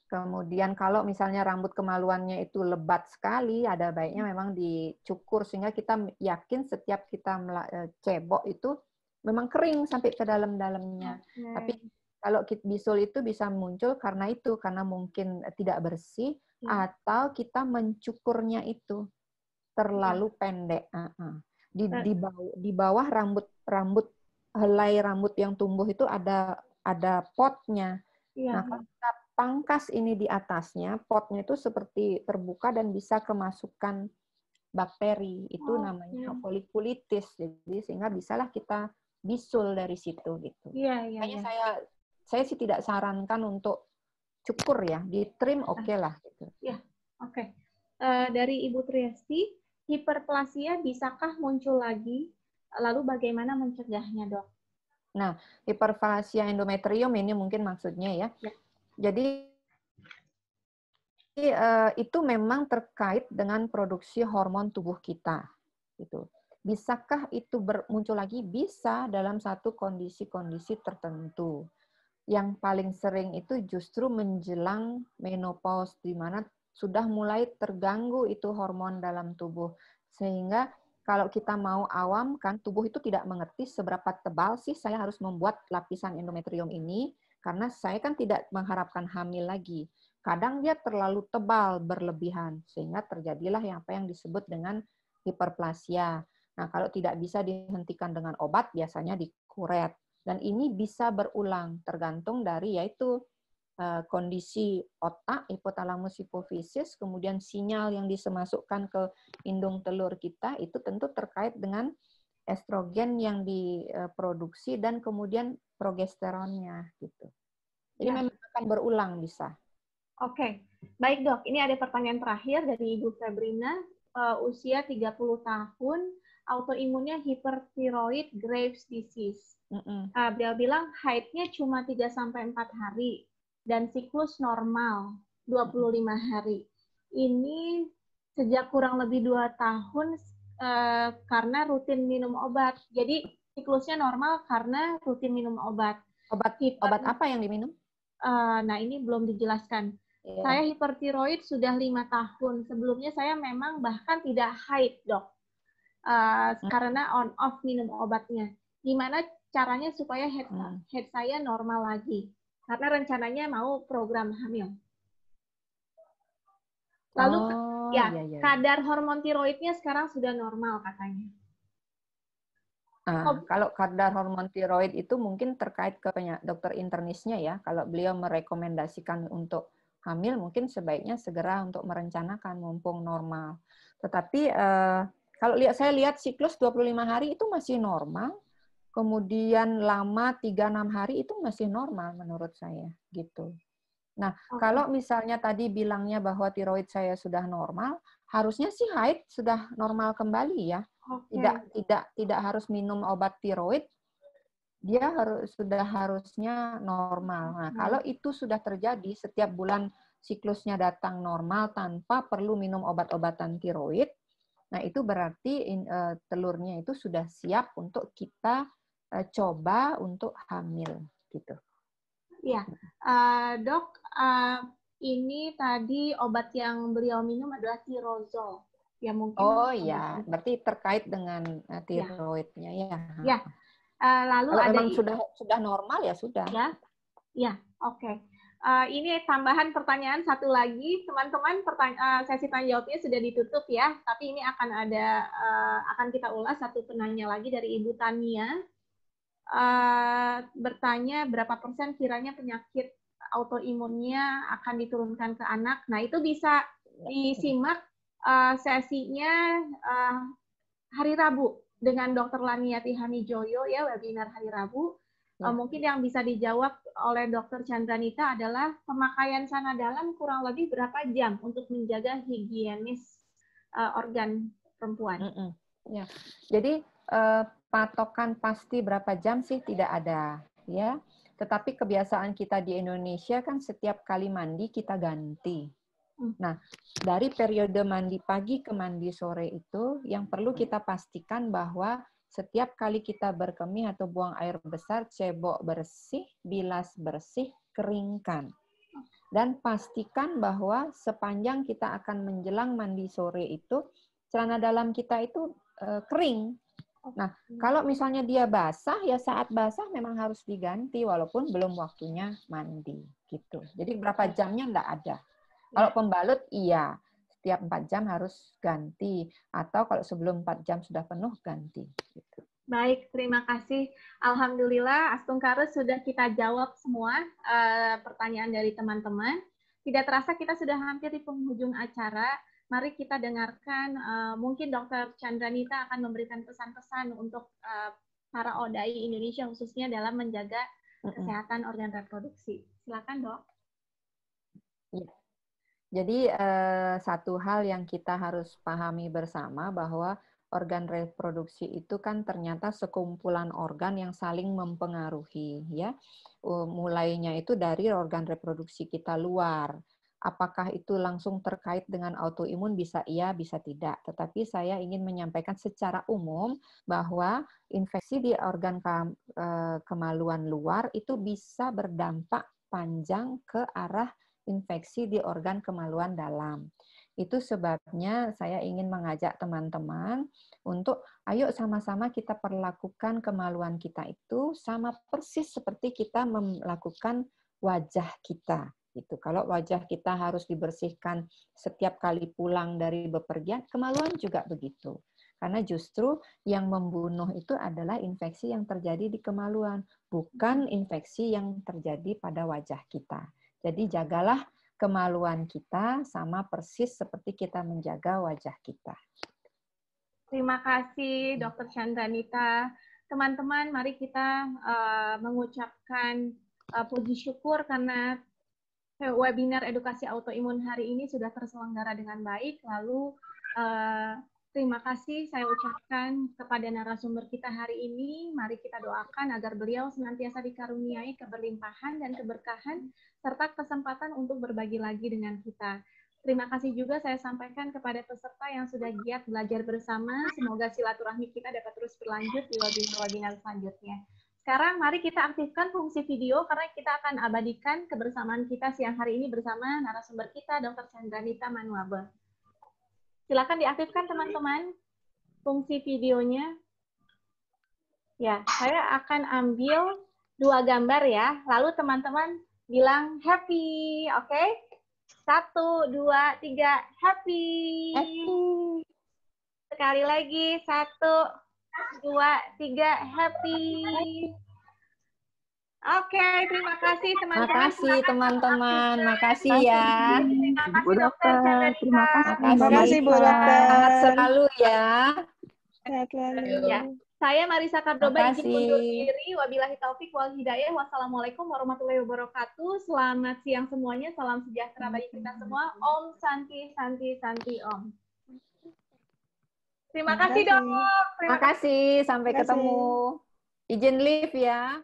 kemudian kalau misalnya rambut kemaluannya itu lebat sekali, ada baiknya memang dicukur sehingga kita yakin setiap kita cebok itu memang kering sampai ke dalam-dalamnya. Tapi kalau bisul itu bisa muncul karena itu, karena mungkin tidak bersih atau kita mencukurnya itu terlalu pendek. Di bawah rambut helai rambut yang tumbuh itu ada potnya. Nah, kalau kita pangkas ini di atasnya, potnya itu seperti terbuka dan bisa kemasukan bakteri. Itu namanya folikulitis. Jadi sehingga bisalah kita bisul dari situ gitu. Makanya saya sih tidak sarankan untuk cukur ya, di trim oke lah gitu. Ya, oke. Dari Ibu Triesti, hiperplasia bisakah muncul lagi? Lalu bagaimana mencegahnya, Dok? Nah, hiperplasia endometrium ini mungkin maksudnya ya. Jadi itu memang terkait dengan produksi hormon tubuh kita. Gitu. Bisakah itu muncul lagi? Bisa dalam satu kondisi-kondisi tertentu. Yang paling sering itu justru menjelang menopause, di mana sudah mulai terganggu itu hormon dalam tubuh. Sehingga kalau kita mau awam, kan tubuh itu tidak mengerti seberapa tebal sih saya harus membuat lapisan endometrium ini, karena saya kan tidak mengharapkan hamil lagi. Kadang dia terlalu tebal, berlebihan, sehingga terjadilah apa yang disebut dengan hiperplasia. Nah, kalau tidak bisa dihentikan dengan obat, biasanya dikuret. Dan ini bisa berulang, tergantung dari yaitu kondisi otak, hipotalamus hipofisis, kemudian sinyal yang disemasukkan ke indung telur kita, itu tentu terkait dengan estrogen yang diproduksi dan kemudian progesteronnya. Gitu. Jadi memang akan berulang bisa. Oke, baik Dok. Ini ada pertanyaan terakhir dari Ibu Febrina, usia 30 tahun, autoimunnya hyperthyroid Graves disease. Beliau bilang haidnya cuma 3-4 hari dan siklus normal 25 hari. Ini sejak kurang lebih 2 tahun karena rutin minum obat. Jadi siklusnya normal karena rutin minum obat. Obat apa yang diminum? Nah, ini belum dijelaskan. Saya hipertiroid sudah 5 tahun. Sebelumnya saya memang bahkan tidak haid, Dok. Karena on-off minum obatnya. Gimana caranya supaya head saya normal lagi? Karena rencananya mau program hamil. Lalu, kadar hormon tiroidnya sekarang sudah normal katanya. Kalau kadar hormon tiroid itu mungkin terkait ke dokter internisnya ya. Kalau beliau merekomendasikan untuk hamil, mungkin sebaiknya segera untuk merencanakan mumpung normal. Tetapi kalau saya lihat siklus 25 hari itu masih normal, kemudian lama 3-6 hari itu masih normal menurut saya gitu. Nah, kalau misalnya tadi bilangnya bahwa tiroid saya sudah normal, harusnya sih haid sudah normal kembali ya. Tidak harus minum obat tiroid, dia sudah harusnya normal. Nah, kalau itu sudah terjadi setiap bulan siklusnya datang normal tanpa perlu minum obat-obatan tiroid, nah itu berarti telurnya itu sudah siap untuk kita coba untuk hamil gitu. Iya, Dok, ini tadi obat yang beliau minum adalah tirozol. Ya mungkin. Berarti terkait dengan tiroidnya ya. Ya, lalu kalau ada memang sudah normal ya sudah. Ya, oke. Ini tambahan pertanyaan satu lagi, teman-teman. Sesi tanya jawabnya sudah ditutup ya, tapi ini akan kita ulas satu penanya lagi dari Ibu Tania. Bertanya berapa persen kiranya penyakit autoimunnya akan diturunkan ke anak. Nah, itu bisa disimak sesinya hari Rabu dengan Dr. Laniati Hamijoyo ya, webinar hari Rabu. Ya. Mungkin yang bisa dijawab oleh Dr. Chandranita adalah pemakaian celana dalam kurang lebih berapa jam untuk menjaga higienis organ perempuan. Ya. Jadi patokan pasti berapa jam sih tidak ada, ya. Tetapi kebiasaan kita di Indonesia kan setiap kali mandi kita ganti. Nah, dari periode mandi pagi ke mandi sore itu yang perlu kita pastikan bahwa setiap kali kita berkemih atau buang air besar, cebok bersih, bilas bersih, keringkan. Dan pastikan bahwa sepanjang kita akan menjelang mandi sore itu, celana dalam kita itu kering. Nah, kalau misalnya dia basah, ya saat basah memang harus diganti, walaupun belum waktunya mandi. Gitu. Jadi berapa jamnya enggak ada. Kalau pembalut, iya. Setiap 4 jam harus ganti. Atau kalau sebelum 4 jam sudah penuh, ganti. Gitu. Baik, terima kasih. Alhamdulillah, Astungkarus sudah kita jawab semua pertanyaan dari teman-teman. Tidak terasa kita sudah hampir di penghujung acara. Mari kita dengarkan, mungkin Dr. Chandranita akan memberikan pesan-pesan untuk para ODAI Indonesia, khususnya dalam menjaga kesehatan organ reproduksi. Silakan, Dok. Ya. Jadi satu hal yang kita harus pahami bersama bahwa organ reproduksi itu kan ternyata sekumpulan organ yang saling mempengaruhi, ya. Mulainya itu dari organ reproduksi kita luar. Apakah itu langsung terkait dengan autoimun? Bisa iya, bisa tidak. Tetapi saya ingin menyampaikan secara umum bahwa infeksi di organ kemaluan luar itu bisa berdampak panjang ke arah infeksi di organ kemaluan dalam. Itu sebabnya saya ingin mengajak teman-teman untuk ayo sama-sama kita perlakukan kemaluan kita itu sama persis seperti kita melakukan wajah kita. Gitu. Kalau wajah kita harus dibersihkan setiap kali pulang dari bepergian, kemaluan juga begitu. Karena justru yang membunuh itu adalah infeksi yang terjadi di kemaluan, bukan infeksi yang terjadi pada wajah kita. Jadi jagalah kemaluan kita sama persis seperti kita menjaga wajah kita. Terima kasih Dr. Chandranita. Teman-teman, mari kita mengucapkan puji syukur karena webinar edukasi autoimun hari ini sudah terselenggara dengan baik. Lalu terima kasih saya ucapkan kepada narasumber kita hari ini. Mari kita doakan agar beliau senantiasa dikaruniai keberlimpahan dan keberkahan serta kesempatan untuk berbagi lagi dengan kita. Terima kasih juga saya sampaikan kepada peserta yang sudah giat belajar bersama. Semoga silaturahmi kita dapat terus berlanjut di webinar-webinar selanjutnya. Sekarang mari kita aktifkan fungsi video karena kita akan abadikan kebersamaan kita siang hari ini bersama narasumber kita, Dr. Chandranita Manuabe. Silakan diaktifkan teman-teman fungsi videonya. Ya, saya akan ambil 2 gambar ya. Lalu teman-teman bilang happy, oke? 1, 2, 3, happy. Sekali lagi, 1, 2, 3, happy. Oke, terima kasih teman-teman. Makasih teman-teman, makasih ya. Terima kasih Dokter Chandranita. Terima kasih Bu Dokter. Sehat selalu ya. Sehat selalu. Ya. Saya Marisa Kardoba izin Makasih. undur diri. Wabillahi taufik wal hidayah. Wassalamualaikum warahmatullahi wabarakatuh. Selamat siang semuanya. Salam sejahtera bagi kita semua. Om Santi Santi Santi Om. Terima kasih, Dok. Terima kasih, sampai ketemu. Izin live ya.